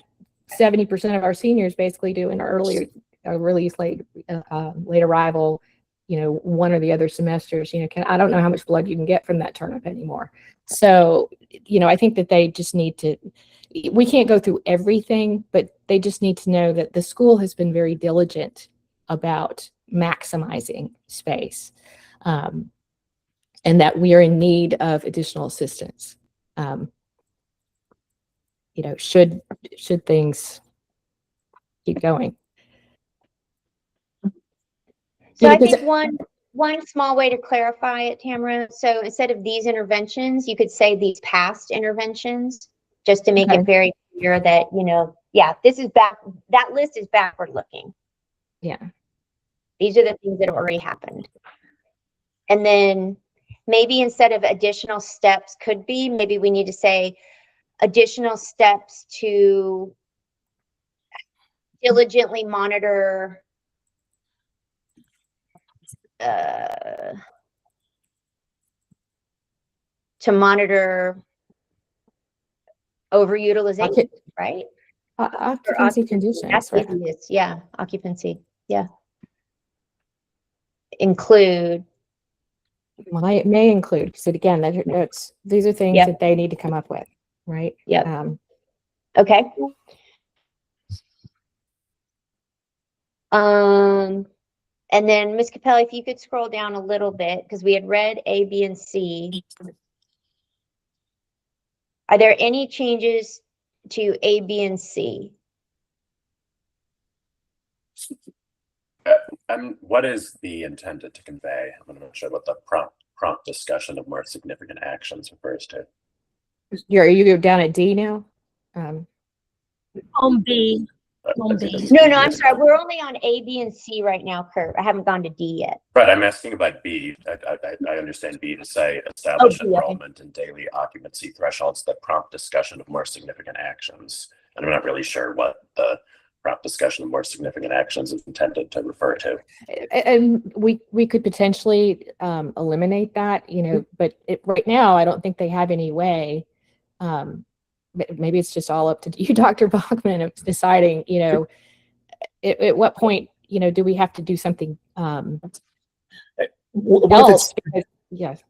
70% of our seniors basically doing early release, late arrival, one or the other semesters. I don't know how much blood you can get from that turnip anymore. So, I think that they just need to, we can't go through everything, but they just need to know that the school has been very diligent about maximizing space, and that we are in need of additional assistance. Should things keep going. So I think one small way to clarify it, Tamara. So instead of these interventions, you could say these past interventions, just to make it very clear that, this is that list is backward looking. Yeah. These are the things that have already happened. And then maybe instead of additional steps maybe we need to say additional steps to diligently monitor overutilization, right? Occupancy conditions. Yeah, occupancy. Yeah. Include. Well, it may include, because again, these are things that they need to come up with, right? Yeah. Okay. And then Ms. Capelli, if you could scroll down a little bit, because we had read A, B, and C. Are there any changes to A, B, and C? And what is the intended to convey? I'm not sure what the prompt discussion of more significant actions refers to. You're down at D now? On B. On As it B. is- No, I'm sorry. We're only on A, B, and C right now, Kurt. I haven't gone to D yet. Right, I'm asking about B. I understand B to say establish B, okay. enrollment and daily occupancy thresholds that prompt discussion of more significant actions. And I'm not really sure what the prompt discussion of more significant actions is intended to refer to. And we could potentially eliminate that, but right now, I don't think they have any way. Maybe it's just all up to you, Dr. Bachman, of deciding, at what point, do we have to do something What if else? it's, Because, yes.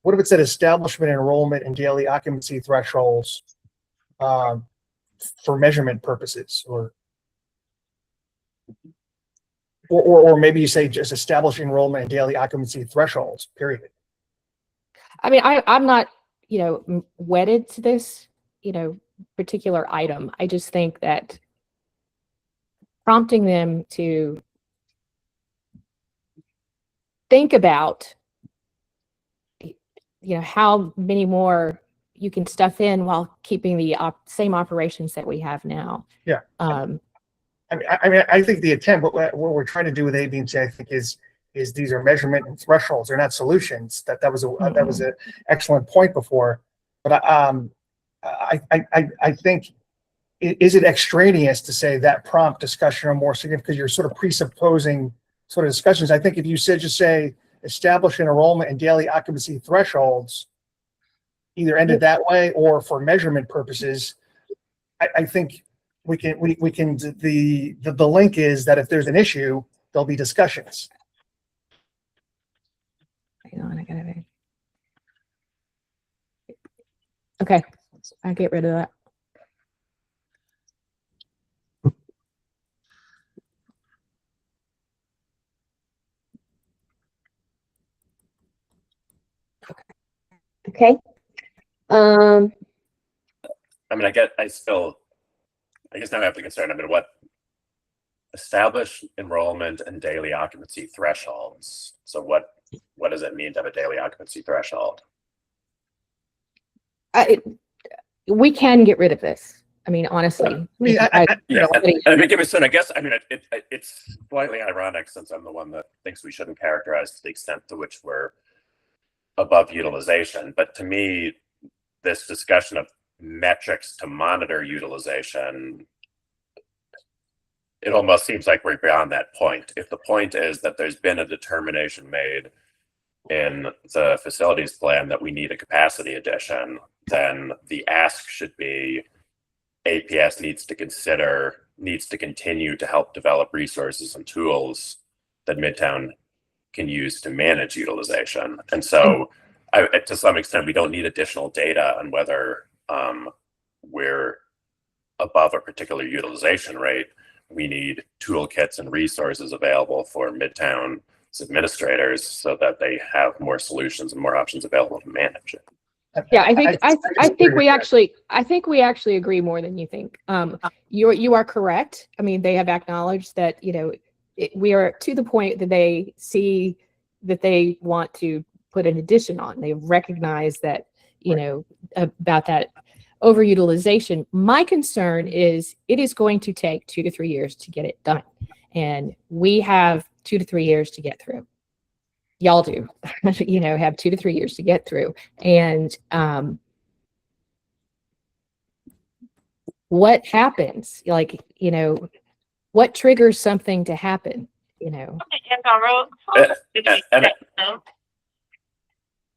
what if it said establishment enrollment and daily occupancy thresholds for measurement purposes, or maybe you say just establish enrollment and daily occupancy thresholds, period. I mean, I'm not, wedded to this, particular item. I just think that prompting them to think about, how many more you can stuff in while keeping the same operations that we have now. Yeah. I think the intent, what we're trying to do with A, B, and C, I think is these are measurement and thresholds. They're not solutions. That was an excellent point before. But I think, is it extraneous to say that prompt discussion or more significant, because you're sort of presupposing sort of discussions. I think if you just say establish an enrollment and daily occupancy thresholds, either ended that way or for measurement purposes, I think we can the link is that if there's an issue, there'll be discussions. Hang on, I gotta. Okay, I'll get rid of that. Okay. I mean, I guess now I have the concern. I mean, what establish enrollment and daily occupancy thresholds? So what does it mean to have a daily occupancy threshold? We can get rid of this. I mean, honestly. I guess, it's slightly ironic since I'm the one that thinks we shouldn't characterize to the extent to which we're above utilization. But to me, this discussion of metrics to monitor utilization, it almost seems like we're beyond that point. If the point is that there's been a determination made in the facilities plan that we need a capacity addition, then the ask should be APS needs to continue to help develop resources and tools that Midtown can use to manage utilization. And so to some extent, we don't need additional data on whether we're above a particular utilization rate. We need toolkits and resources available for Midtown's administrators so that they have more solutions and more options available to manage it. Yeah, I think we actually agree more than you think. You are correct. I mean, they have acknowledged that, we are to the point that they see that they want to put an addition on. They recognize that, about that overutilization. My concern is it is going to take 2 to 3 years to get it done. And we have 2 to 3 years to get through. Y'all do, have 2 to 3 years to get through. And what happens? What triggers something to happen?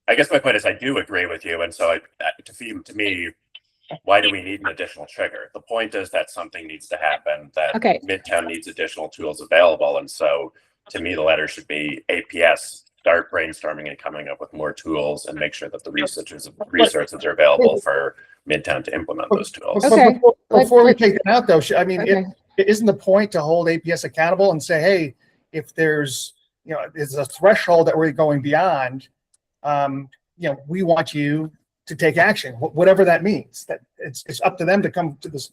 I guess my point is I do agree with you. And so to me, why do we need an additional trigger? The point is that something needs to happen, that Midtown needs additional tools available. And so to me, the letter should be APS, start brainstorming and coming up with more tools and make sure that the resources are available for Midtown to implement those tools. Okay. Before we take that out though, I mean, it isn't the point to hold APS accountable and say, hey, if there's a threshold that we're going beyond, we want you to take action, whatever that means. That it's up to them to come to this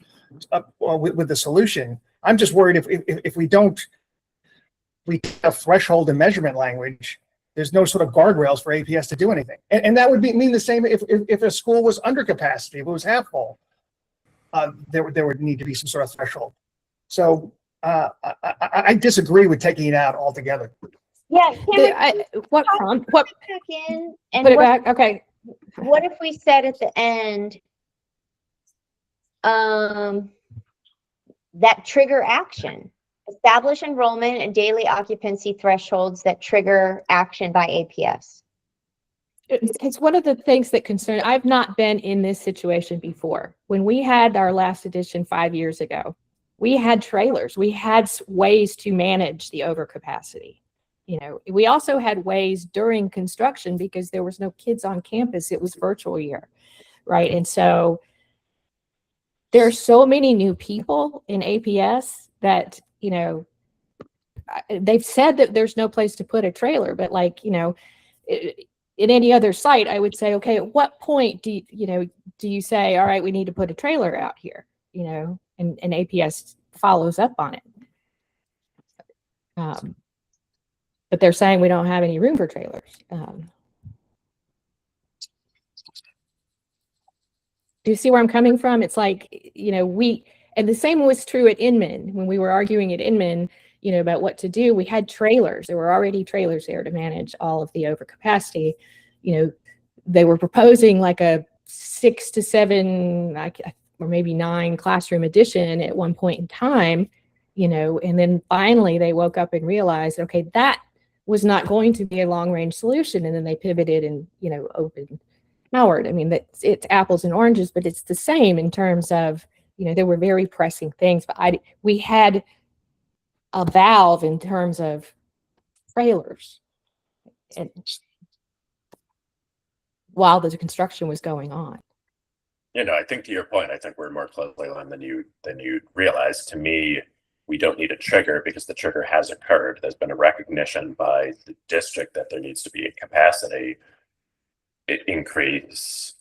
with the solution. I'm just worried if we don't, we have threshold and measurement language, there's no sort of guardrails for APS to do anything. And that would mean the same if a school was under capacity, if it was half full, there would need to be some sort of threshold. So I disagree with taking it out altogether. Yeah, What prompt? What? back in and Put it what, back. Okay. what if we said at the end, that trigger action, establish enrollment and daily occupancy thresholds that trigger action by APS. It's one of the things that concern. I've not been in this situation before. When we had our last edition 5 years ago, we had trailers. We had ways to manage the overcapacity. You know, we also had ways during construction because there was no kids on campus. It was virtual year, right? And so there are so many new people in APS that, you know, they've said that there's no place to put a trailer, but like, you know, in any other site, I would say, okay, at what point do you say, all right, we need to put a trailer out here, you know, and APS follows up on it. But they're saying we don't have any room for trailers. Do you see where I'm coming from? It's like, you know, and the same was true at Inman when we were arguing at Inman, you know, about what to do. We had trailers. There were already trailers there to manage all of the overcapacity. You know, they were proposing like a 6 to 7, or maybe 9 classroom addition at one point in time, you know, and then finally they woke up and realized, okay, that was not going to be a long range solution. And then they pivoted and, you know, opened Howard. I mean, it's apples and oranges, but it's the same in terms of, you know, there were very pressing things, but we had a valve in terms of trailers and while the construction was going on. You know, I think to your point, I think we're more closely aligned than you realize. To me, we don't need a trigger because the trigger has occurred. There's been a recognition by the district that there needs to be a capacity increase,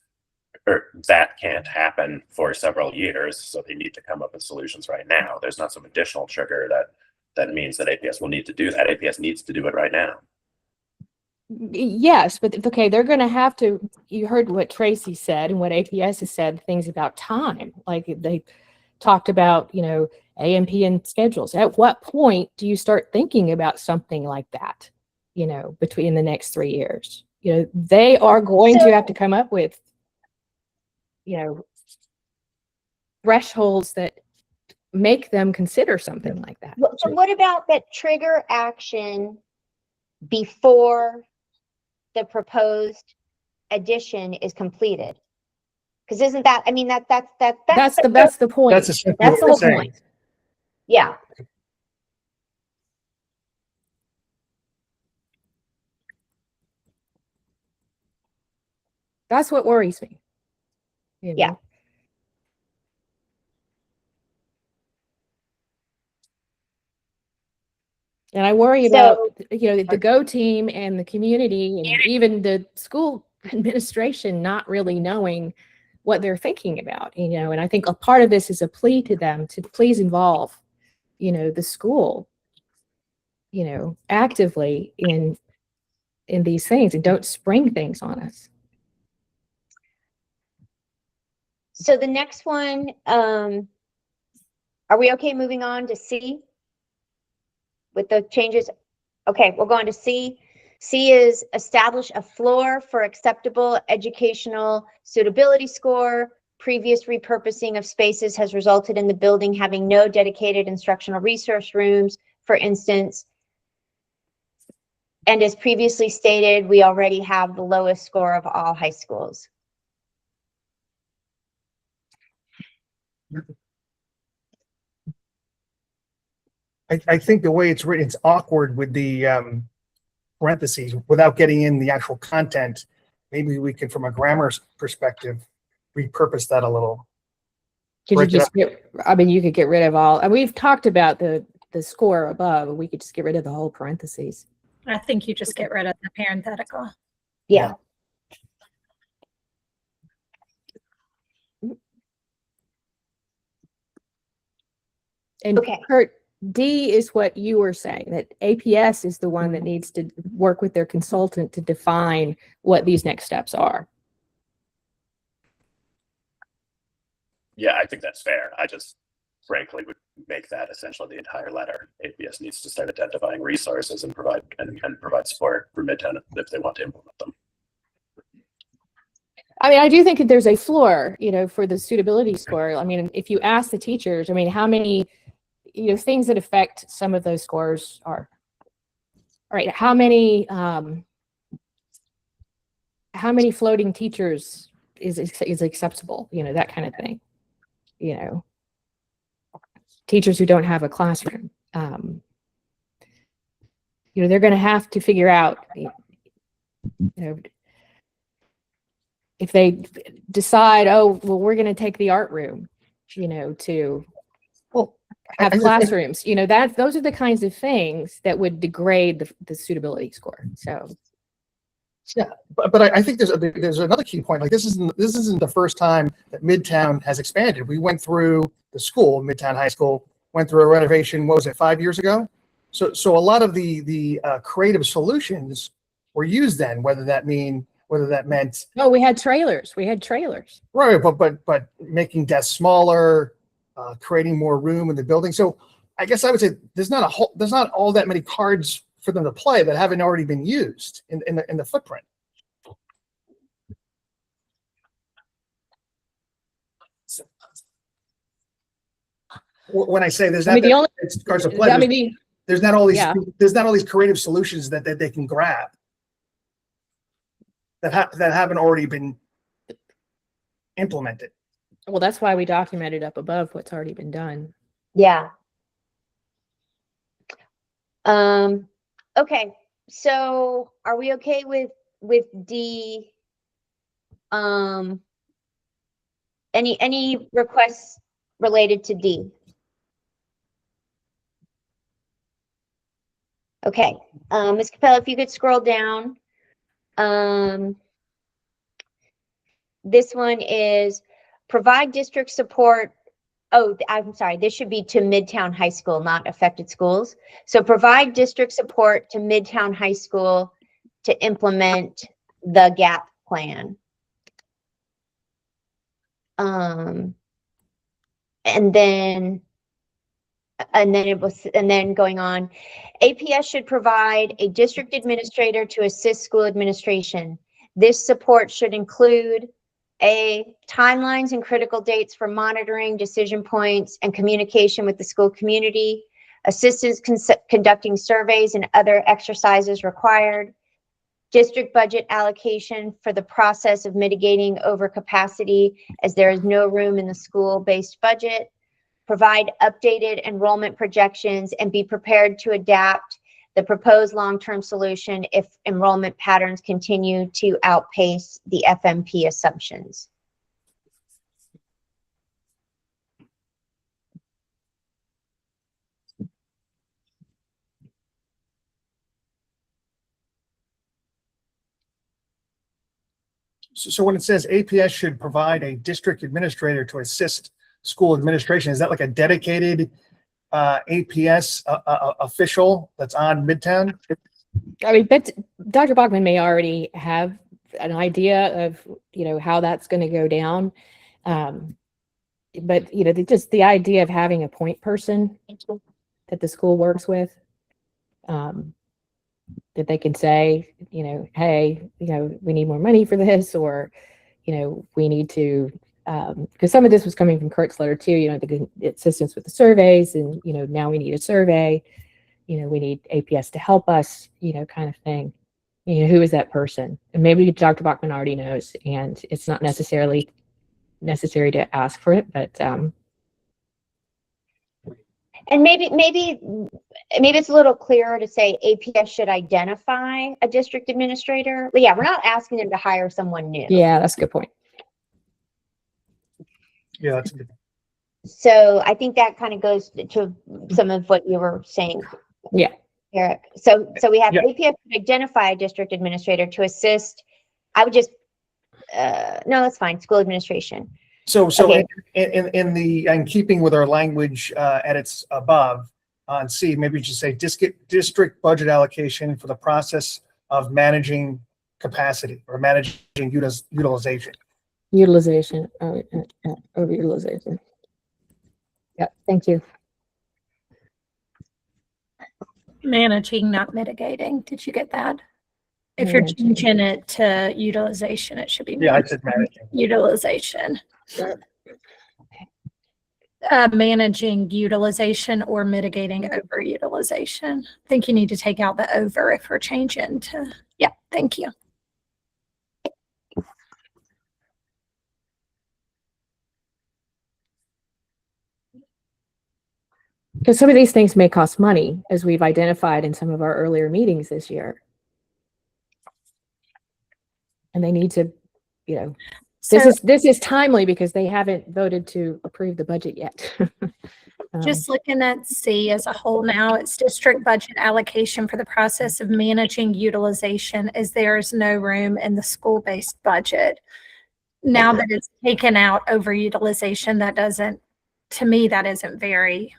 or that can't happen for several years. So they need to come up with solutions right now. There's not some additional trigger that means that APS will need to do that. APS needs to do it right now. Yes, but okay, they're going to have to. You heard what Tracy said and what APS has said, things about time. Like they talked about, you know, AMP and schedules. At what point do you start thinking about something like that, you know, between the next 3 years? You know, they are going to have to come up with, you know, thresholds that make them consider something like that. So what about that trigger action before the proposed addition is completed? Because isn't that, I mean, that's the point. That's That's the whole point. Yeah. That's what worries me. You know? Yeah. And I worry about, you know, the Go team and the community and even the school administration not really knowing what they're thinking about, you know, and I think a part of this is a plea to them to please involve, you know, the school, you know, actively in these things and don't spring things on us. So the next one, are we okay moving on to C? With the changes? Okay, we'll go on to C. C is establish a floor for acceptable educational suitability score. Previous repurposing of spaces has resulted in the building having no dedicated instructional resource rooms, for instance. And as previously stated, we already have the lowest score of all high schools. I think the way it's written, it's awkward with the parentheses without getting in the actual content. Maybe we could, from a grammar perspective, repurpose that a little. Could you just I mean, you could get rid of all, and we've talked about the score above, we could just get rid of the whole parentheses. I think you just get rid of the parenthetical. Yeah. And Okay. Kurt, D is what you were saying, that APS is the one that needs to work with their consultant to define what these next steps are. Yeah, I think that's fair. I just frankly would make that essentially the entire letter. APS needs to start identifying resources and provide support for Midtown if they want to implement them. I mean, I do think that there's a floor, for the suitability score. I mean, if you ask the teachers, I mean, how many, things that affect some of those scores are, all right, how many floating teachers is acceptable, that kind of thing, teachers who don't have a classroom, they're going to have to figure out, if they decide, oh, well, we're going to take the art room, to have classrooms, those are the kinds of things that would degrade the suitability score. So, yeah, but I think there's another key point. Like this isn't the first time that Midtown has expanded. We went through the school, Midtown High School, went through a renovation. What was it, 5 years ago? So a lot of the creative solutions were used then, whether that meant we had trailers. Right, but making desks smaller, creating more room in the building. So I guess I would say there's not all that many cards for them to play that haven't already been used in the footprint. When I say there's not cards to play, there's not all these creative solutions that they can grab that haven't already been implemented. Well, that's why we documented up above what's already been done. Yeah. Okay. So are we okay with D? Any requests related to D? Okay. Ms. Capella, if you could scroll down. This one is provide district support. Oh, I'm sorry. This should be to Midtown High School, not affected schools. So provide district support to Midtown High School to implement the GAP plan. And then going on, APS should provide a district administrator to assist school administration. This support should include timelines and critical dates for monitoring, decision points, and communication with the school community, assistance conducting surveys and other exercises required, district budget allocation for the process of mitigating overcapacity as there is no room in the school-based budget, provide updated enrollment projections, and be prepared to adapt the proposed long-term solution if enrollment patterns continue to outpace the FMP assumptions. So when it says APS should provide a district administrator to assist school administration, is that like a dedicated APS official that's on Midtown? I mean, but Dr. Bachman may already have an idea of, how that's going to go down. But, just the idea of having a point person that the school works with, that they can say, hey, we need more money for this, or, we need to, because some of this was coming from Kurt's letter too, the assistance with the surveys, and, now we need a survey, we need APS to help us, kind of thing. Who is that person? And maybe Dr. Bachman already knows, and it's not necessarily necessary to ask for it, but and maybe it's a little clearer to say APS should identify a district administrator. But yeah, we're not asking them to hire someone new. Yeah, that's a good point. Yeah, that's good. So I think that kind of goes to some of what you were saying. Yeah. Eric. So we have APS should identify a district administrator to assist. I would just no, that's fine. School administration. So okay. in keeping with our language edits above, On C, maybe you should say district budget allocation for the process of managing capacity or managing utilization. Utilization, overutilization. Yep, thank you. Managing, not mitigating. Did you get that? If you're Managing. changing it to utilization, it should be Yeah, I said managing. utilization. Managing utilization or mitigating overutilization. I think you need to take out the over if we're changing to, yeah, thank you. Because some of these things may cost money, as we've identified in some of our earlier meetings this year. And they need to, you know, this is timely because they haven't voted to approve the budget yet. Just looking at C as a whole now, it's district budget allocation for the process of managing utilization as there is no room in the school-based budget. Now that it's taken out overutilization, that doesn't, to me, that isn't very,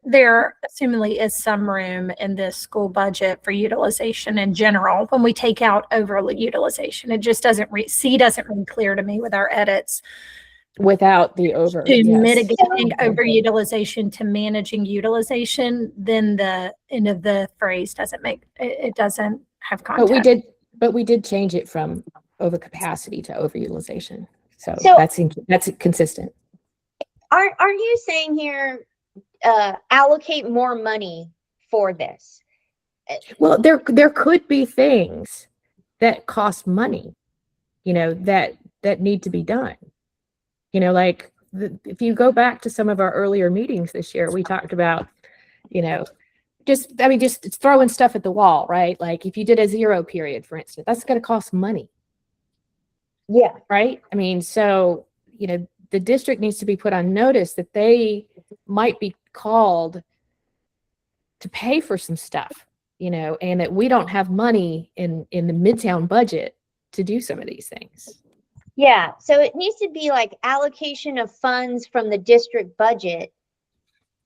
there assumingly is some room in this school budget for utilization in general. When we take out overutilization, it just doesn't C doesn't read clear to me with our edits. Without the over. To Yes. mitigating overutilization to managing utilization, then the end of the phrase doesn't make, it doesn't have context. But we did change it from overcapacity to overutilization. So that's consistent. Are you saying here, allocate more money for this? Well, there could be things that cost money, you know, that need to be done. You know, like if you go back to some of our earlier meetings this year, we talked about, you know, just throwing stuff at the wall, right? Like if you did a 0 period, for instance, that's going to cost money. Yeah. Right. I mean, so, you know, the district needs to be put on notice that they might be called to pay for some stuff, you know, and that we don't have money in the Midtown budget to do some of these things. Yeah, so it needs to be like allocation of funds from the district budget,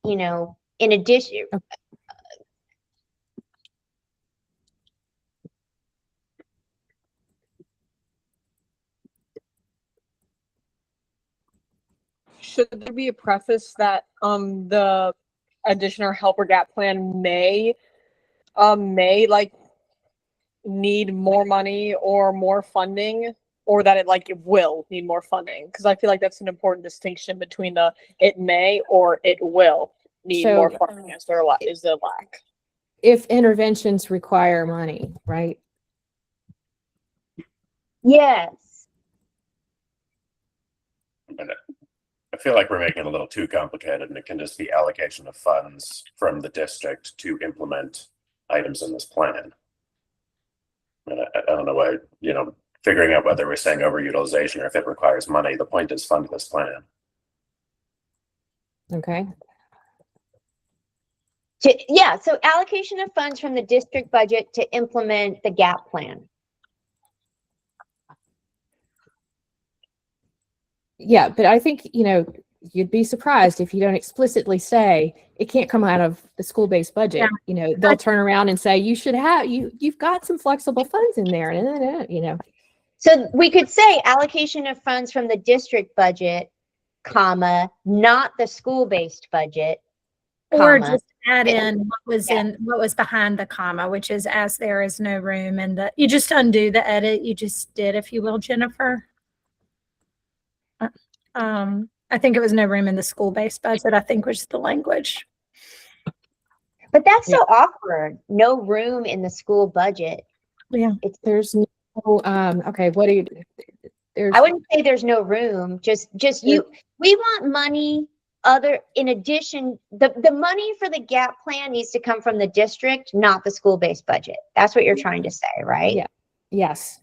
you know, in addition. Should there be a preface that the additional helper gap plan may like need more money or more funding, or that it will need more funding? Because I feel like that's an important distinction between the it may or it will need more funding as there is a lack. If interventions require money, right? Yes. I feel like we're making it a little too complicated, and it can just be allocation of funds from the district to implement items in this plan. And I don't know why, you know, figuring out whether we're saying overutilization or if it requires money. The point is fund this plan. Okay. Yeah, so allocation of funds from the district budget to implement the gap plan. Yeah, but I think, you know, you'd be surprised if you don't explicitly say it can't come out of the school-based budget. Yeah. You know, they'll turn around and say you should have you've got some flexible funds in there, you know. So we could say allocation of funds from the district budget, comma, not the school-based budget, Or comma. just add in what was behind the comma, which is as there is no room, and you just undo the edit you just did, if you will, Jennifer. I think it was no room in the school-based budget, I think was the language. But that's so awkward. No room in the school budget. Yeah. There's no okay, what do you do? I wouldn't say there's no room. Just we want money in addition, the money for the gap plan needs to come from the district, not the school-based budget. That's what you're trying to say, right? Yeah. Yes.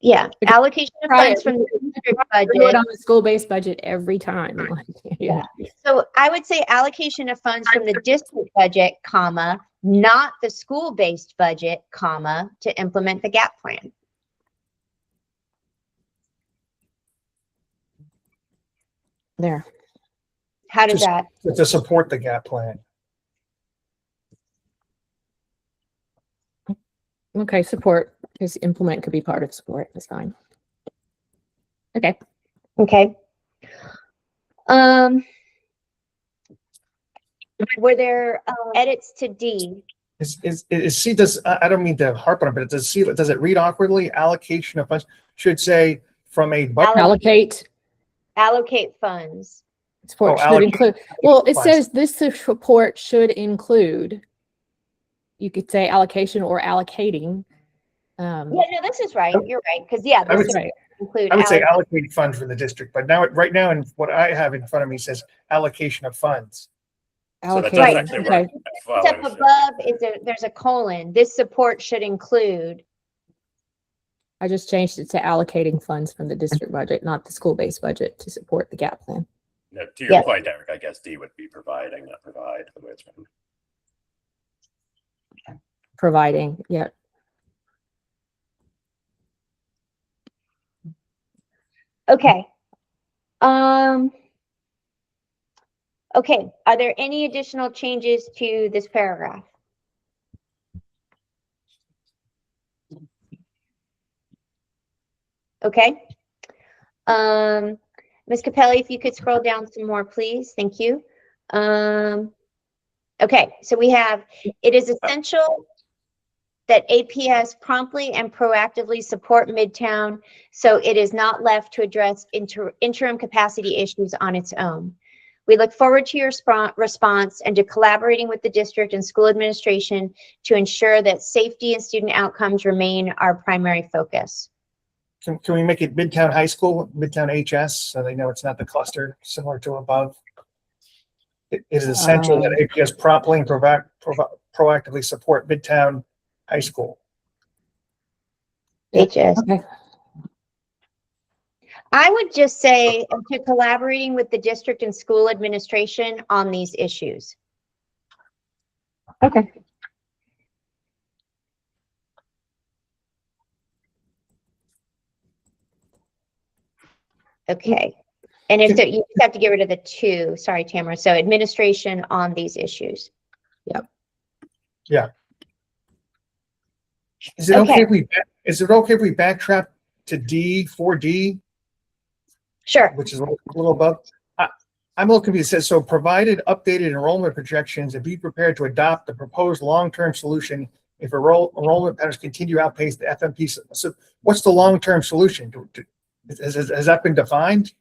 Yeah. Allocation of funds from the district budget on the school-based budget every time. Yeah. So I would say allocation of funds from the district budget, comma, not the school-based budget, comma, to implement the gap plan. There. How does that? To support the gap plan. Okay, support, because implement could be part of support. That's fine. Okay. Okay. Were there edits to D? Is C, does, I don't mean to harp on it, but does it read awkwardly? Allocation of funds should say from a budget. Allocate funds. Support Oh, should allocate include, well, it funds. says this support should include, you could say allocation or allocating. Yeah, no, this is right. You're right. Because yeah, I this would is say, include. I would say allocate funds for the district, but now, right now, in what I have in front of me says allocation of funds. So that does Allocating, actually okay. work. Well, Step above is there's a colon. This support should include. I just changed it to allocating funds from the district budget, not the school-based budget, to support the gap plan. No, to your point, Eric, I guess D would be providing, not provide, the way it's written. Providing, yeah. Okay. Okay. Are there any additional changes to this paragraph? Okay. Ms. Capelli, if you could scroll down some more, please. Thank you. Okay, so we have, it is essential that APS promptly and proactively support Midtown so it is not left to address interim capacity issues on its own. We look forward to your response and to collaborating with the district and school administration to ensure that safety and student outcomes remain our primary focus. Can we make it Midtown High School, Midtown HS, so they know it's not the cluster similar to above? It is essential that APS promptly and proactively support Midtown High School. HS. Okay. I would just say to collaborating with the district and school administration on these issues. Okay. Okay. And if so, you just have to get rid of the two. Sorry, Tamara. So administration on these issues. Yep. Yeah. Is it okay if we backtrack to D, 4D? Sure. Which is a little above. I'm a little confused. It says, so provided updated enrollment projections and be prepared to adopt the proposed long-term solution if enrollment patterns continue to outpace the FMP. So what's the long-term solution? Has that been defined?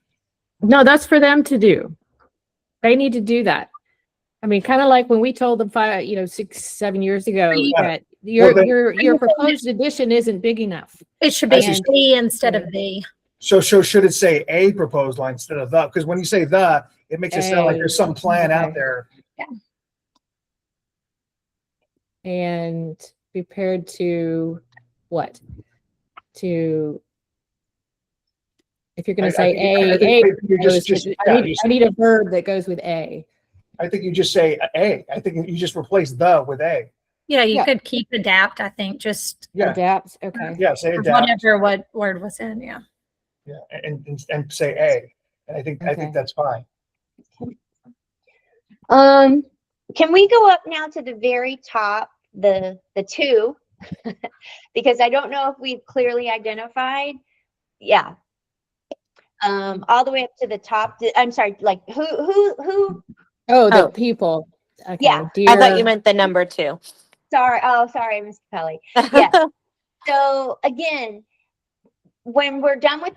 No, that's for them to do. They need to do that. I mean, kind of like when we told them 6, 7 years ago that your proposed addition isn't big enough. It should be C instead of B. So should it say a proposed line instead of the? Because when you say the, it makes it sound like there's some plan out there. Yeah. And prepared to what? To if you're going to say I need a verb that goes with A. I think you just say A. I think you just replace the with A. Yeah, you could keep adapt, I think, just adapt. Okay. Yeah, say adapt. whatever what word was in, yeah. Yeah, and say A. And I think that's fine. Can we go up now to the very top, the two, because I don't know if we've clearly identified. Yeah. All the way up to the top. I'm sorry, like who? Oh, the people. Okay. Yeah. I thought you meant the number 2. Sorry. Oh, sorry, Ms. Pelly. Yeah. So again, when we're done with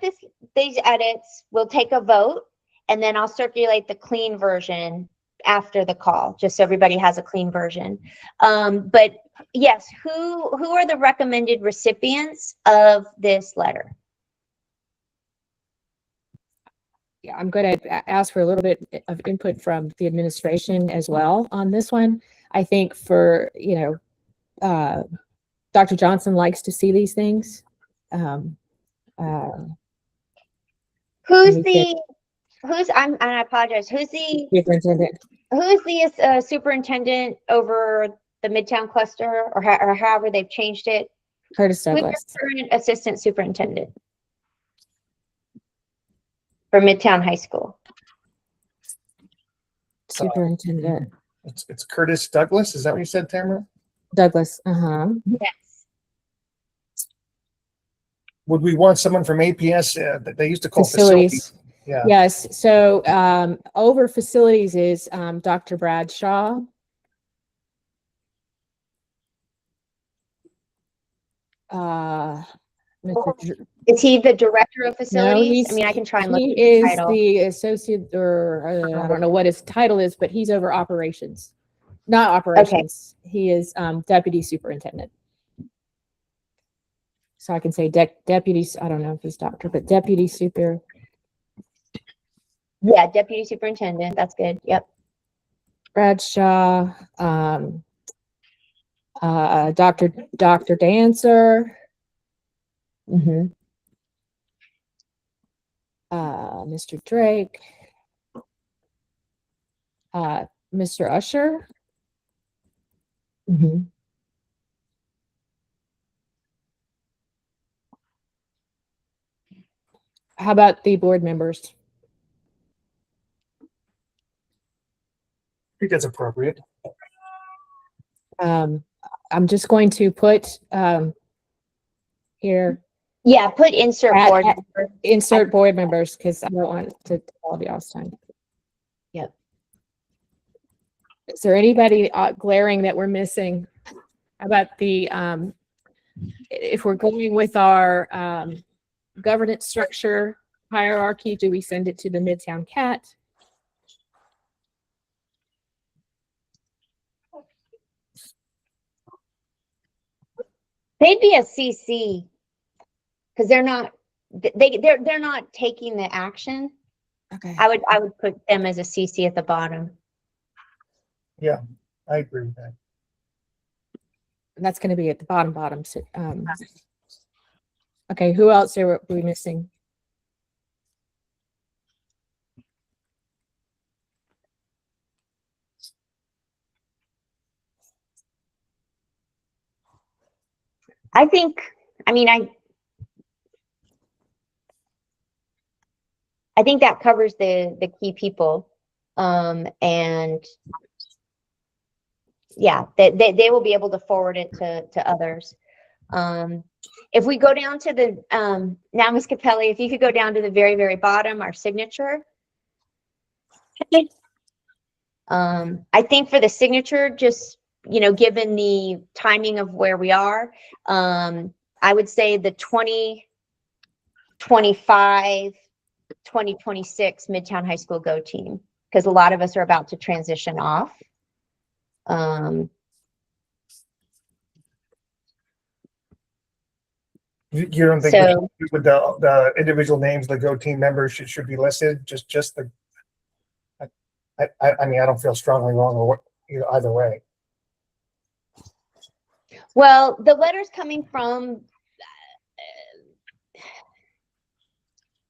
these edits, we'll take a vote and then I'll circulate the clean version after the call, just so everybody has a clean version. But yes, who are the recommended recipients of this letter? Yeah, I'm going to ask for a little bit of input from the administration as well on this one. I think for, Dr. Johnson likes to see these things. And I apologize. Who's the superintendent? Who's the superintendent over the Midtown cluster or however they've changed it? Curtis Who's Douglas. your current assistant superintendent for Midtown High School? Superintendent It's Curtis Douglas. Is that what you said, Tamara? Douglas. Uh-huh. Yes. Would we want someone from APS that they used to call facilities? Facilities. Yeah. Yes. So over facilities is Dr. Bradshaw. Mr. Is he the director of No, facilities? I mean, I can try and look he at his is title. the associate, or I don't know what his title is, but he's over operations. Not operations. He is deputy superintendent. So I can say deputy. I don't know if he's doctor, but deputy super. Yeah, deputy superintendent. That's good. Yep. Bradshaw, Dr. Dancer, Mm-hmm. Mr. Drake, Mr. Usher. Mm-hmm. How about the board members? I think that's appropriate. I'm just going to put here. Yeah, put insert board member. Insert board members because I don't want to take all of y'all's time. Yep. Is there anybody glaring that we're missing? How about the if we're going with our governance structure hierarchy, do we send it to the Midtown CAT? They'd be a CC because they're not taking the action. Okay. I would put them as a CC at the bottom. Yeah, I agree with that. And that's going to be at the bottom. So, okay, who else are we missing? I think that covers the key people. And yeah, they will be able to forward it to others. If we go down to the now, Ms. Capelli, if you could go down to the very, very bottom, our signature. I think for the signature, just, given the timing of where we are, I would say the 2025, 2026 Midtown High School Go team, because a lot of us are about to transition off. You don't think with the individual names, the Go team members should be listed? Just the. I mean, I don't feel strongly wrong or what, either way. Well, the letters coming from,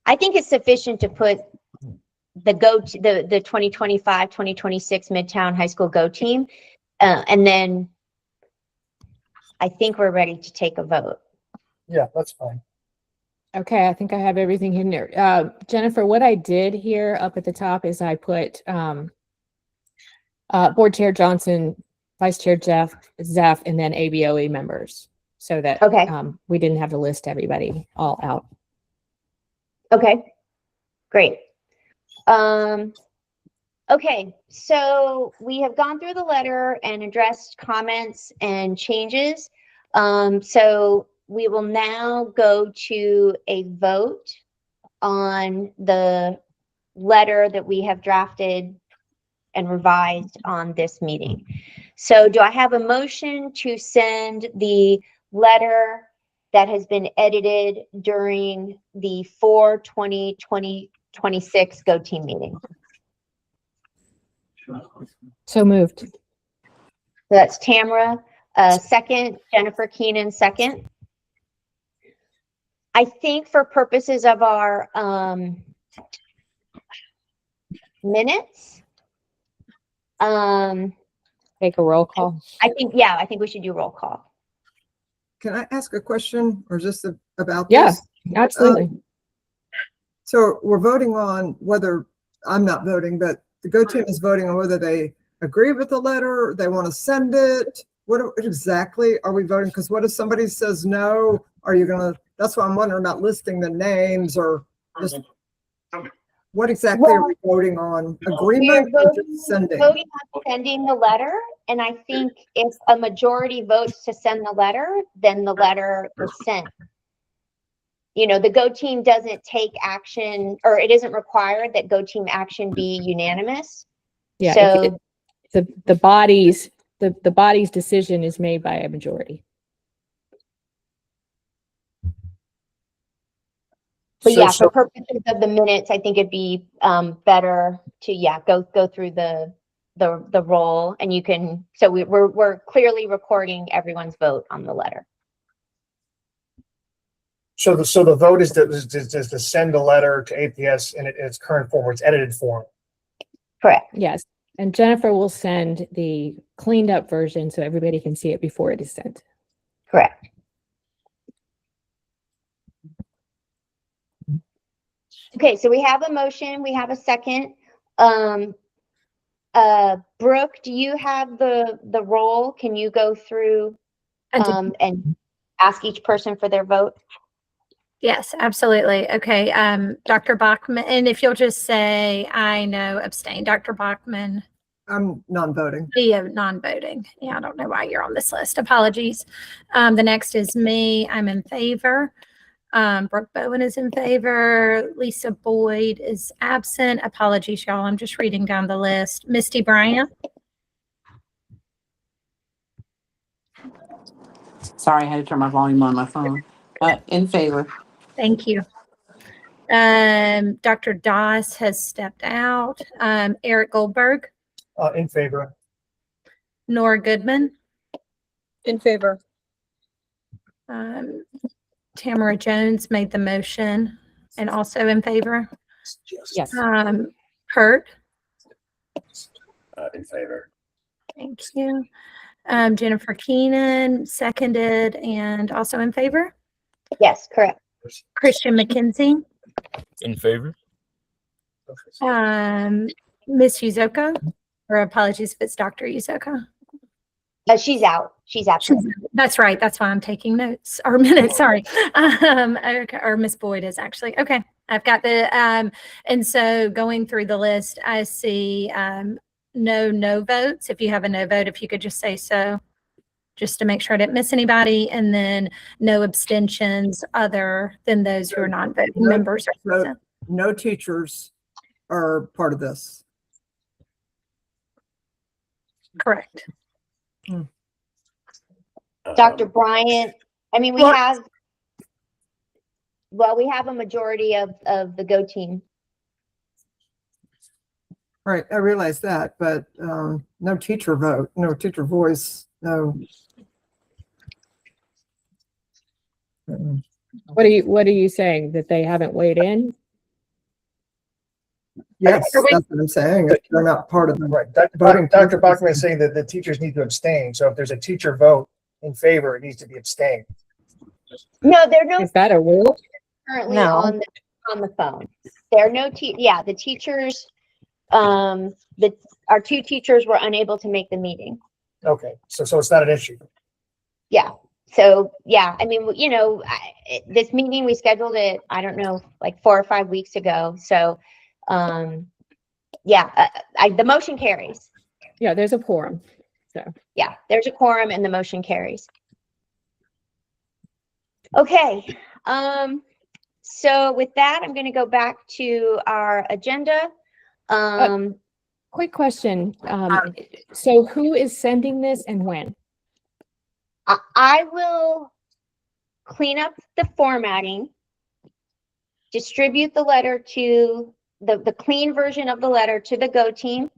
I think it's sufficient to put the the 2025, 2026 Midtown High School Go team. And then I think we're ready to take a vote. Yeah, that's fine. Okay, I think I have everything in there. Jennifer, what I did here up at the top is I put Board Chair Johnson, Vice Chair Zeff, and then ABOE members, so that we didn't have to list everybody all out. Okay, great. Okay, so we have gone through the letter and addressed comments and changes. So we will now go to a vote on the letter that we have drafted and revised on this meeting. So do I have a motion to send the letter that has been edited during the 4/20/2026 Go Team meeting? So moved. So that's Tamara, second, Jennifer Keenan, second. I think for purposes of our minutes, take a roll call. I think we should do roll call. Can I ask a question or just about Yeah, this? absolutely. So we're voting on whether, I'm not voting, but the Go team is voting on whether they agree with the letter, they want to send it. What exactly are we voting? Because what if somebody says no? Are you gonna, that's why I'm wondering about listing the names or just what exactly are we voting on? Agreement or just sending? Voting on sending the letter, and I think if a majority votes to send the letter, then the letter is sent. You know, the Go team doesn't take action, or it isn't required that Go team action be unanimous. Yeah, So the body's decision is made by a majority. but yeah, for purposes of the minutes, I think it'd be better to go through the roll, and you can, so we're clearly recording everyone's vote on the letter. So the vote is to send the letter to APS in its current form, or its edited form. Correct. Yes, and Jennifer will send the cleaned up version so everybody can see it before it is sent. Correct. Okay, so we have a motion, we have a second. Brooke, do you have the roll? Can you go through and ask each person for their vote? Yes, absolutely. Okay, Dr. Bachman, and if you'll just say, I know, abstain. Dr. Bachman. I'm non-voting. Non-voting. Yeah, I don't know why you're on this list. Apologies. The next is me. I'm in favor. Brooke Bowen is in favor. Lisa Boyd is absent. Apologies, y'all. I'm just reading down the list. Misty Bryant. Sorry, I had to turn my volume on my phone. In favor. Thank you. Dr. Doss has stepped out. Eric Goldberg. In favor. Nora Goodman. In favor. Tamara Jones made the motion and also in favor. Yes. Kurt. In favor. Thank you. Jennifer Keenan seconded and also in favor. Yes, correct. Christian McKenzie. In favor. Miss Uzoka, or apologies if it's Dr. Uzoka. She's out. She's absent. That's right. That's why I'm taking notes or minutes. Sorry. Okay, or Miss Boyd is actually okay. I've got the and so going through the list, I see no votes. If you have a no vote, if you could just say so, just to make sure I didn't miss anybody, and then no abstentions other than those who are non-voting members. No teachers are part of this. Correct. Dr. Bryant, I mean, we have a majority of the Go team. Right, I realize that, but no teacher vote, no teacher voice, no. What are you saying, that they haven't weighed in? Yes, that's what I'm saying. They're not part of the Right. voting. Dr. Bachman is saying that the teachers need to abstain. So if there's a teacher vote in favor, it needs to be abstained. No, there are no. Is that a rule? Currently No. on the phone. There are no the teachers. Our two teachers were unable to make the meeting. Okay, so it's not an issue. Yeah. So yeah, I mean, you know, this meeting we scheduled it, I don't know, like 4 or 5 weeks ago. So, yeah, the motion carries. Yeah, there's a quorum. So Yeah, there's a quorum and the motion carries. Okay. So with that, I'm going to go back to our agenda. quick question. So who is sending this and when? I will clean up the formatting, distribute the letter to the clean version of the letter to the Go team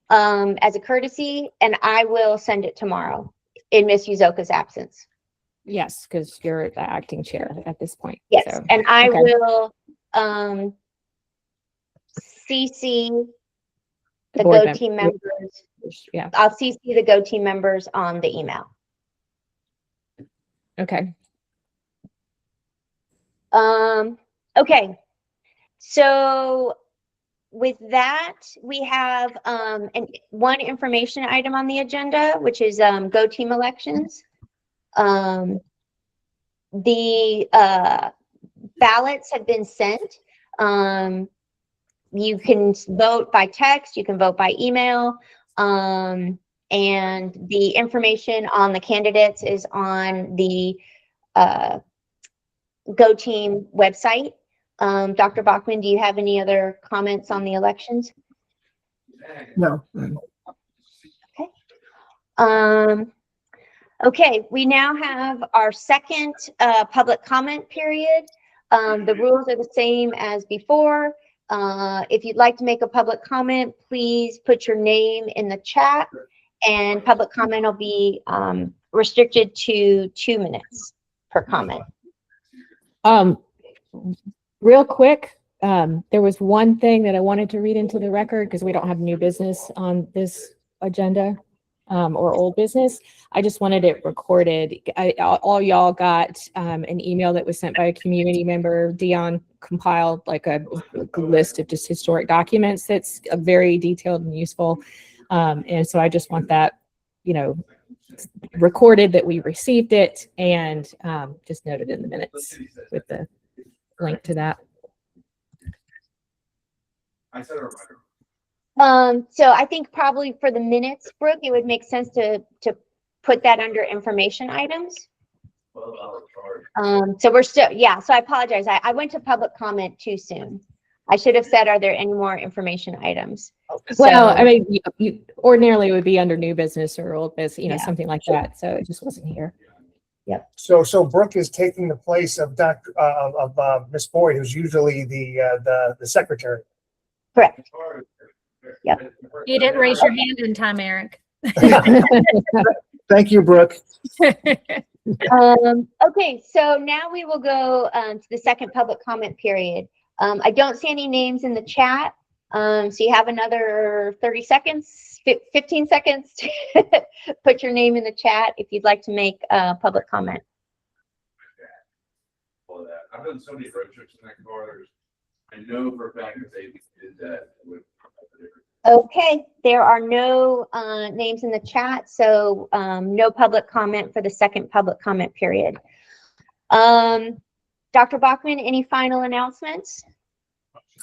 as a courtesy, and I will send it tomorrow in Miss Uzoka's absence. Yes, because you're the acting chair at this point. Yes, so, and I okay. will CC the board Go team members. Yeah. I'll CC the Go team members on the email. Okay. Okay, so with that, we have one information item on the agenda, which is Go Team Elections. The ballots have been sent. You can vote by text, you can vote by email, and the information on the candidates is on the Go Team website. Dr. Bachman, do you have any other comments on the elections? No. Okay. Okay, we now have our second public comment period. The rules are the same as before. If you'd like to make a public comment, please put your name in the chat, and public comment will be restricted to 2 minutes per comment. Real quick, there was one thing that I wanted to read into the record because we don't have new business on this agenda or old business. I just wanted it recorded. All y'all got an email that was sent by a community member. Dion compiled like a list of just historic documents that's very detailed and useful. And so I just want that, you know, recorded that we received it and just noted in the minutes with the link to that. So I think probably for the minutes, Brooke, it would make sense to put that under information items. So we're still, yeah, so I apologize. I went to public comment too soon. I should have said, are there any more information items? Well, I mean, you ordinarily it would be under new business or old business, you know, something like that. So it just wasn't here. Yep. So Brooke is taking the place of Miss Boyd, who's usually the secretary. Correct. Yep. You didn't raise your hand in time, Eric. Thank you, Brooke. Okay, so now we will go to the second public comment period. I don't see any names in the chat. So you have another 30 seconds, 15 seconds to put your name in the chat if you'd like to make a public comment. I've done so many road trips in that car. I know for a fact that they did that with. Okay, there are no names in the chat, so no public comment for the second public comment period. Dr. Bachman, any final announcements?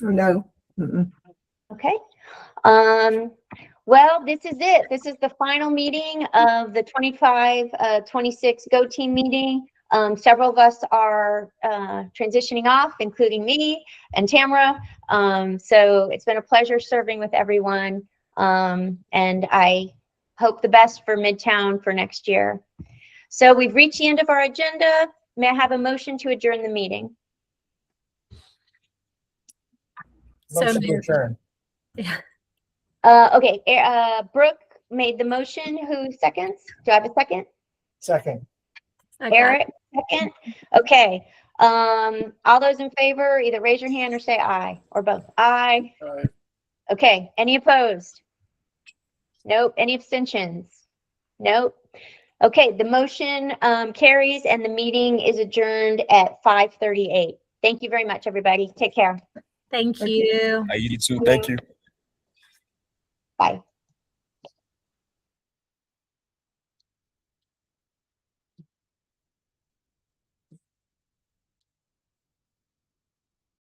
No. Okay. Well, this is it. This is the final meeting of the 25-26 Go Team meeting. Several of us are transitioning off, including me and Tamara. So it's been a pleasure serving with everyone. And I hope the best for Midtown for next year. So we've reached the end of our agenda. May I have a motion to adjourn the meeting? Motion to adjourn. Okay, Brooke made the motion. Who seconds? Do I have a second? Second. Okay. Eric, second. Okay. All those in favor, either raise your hand or say aye, or both. Aye. Aye. Okay. Any opposed? Nope. Any abstentions? Nope. Okay. The motion carries and the meeting is adjourned at 5:38. Thank you very much, everybody. Take care. Thank you. You too. Thank you. Bye.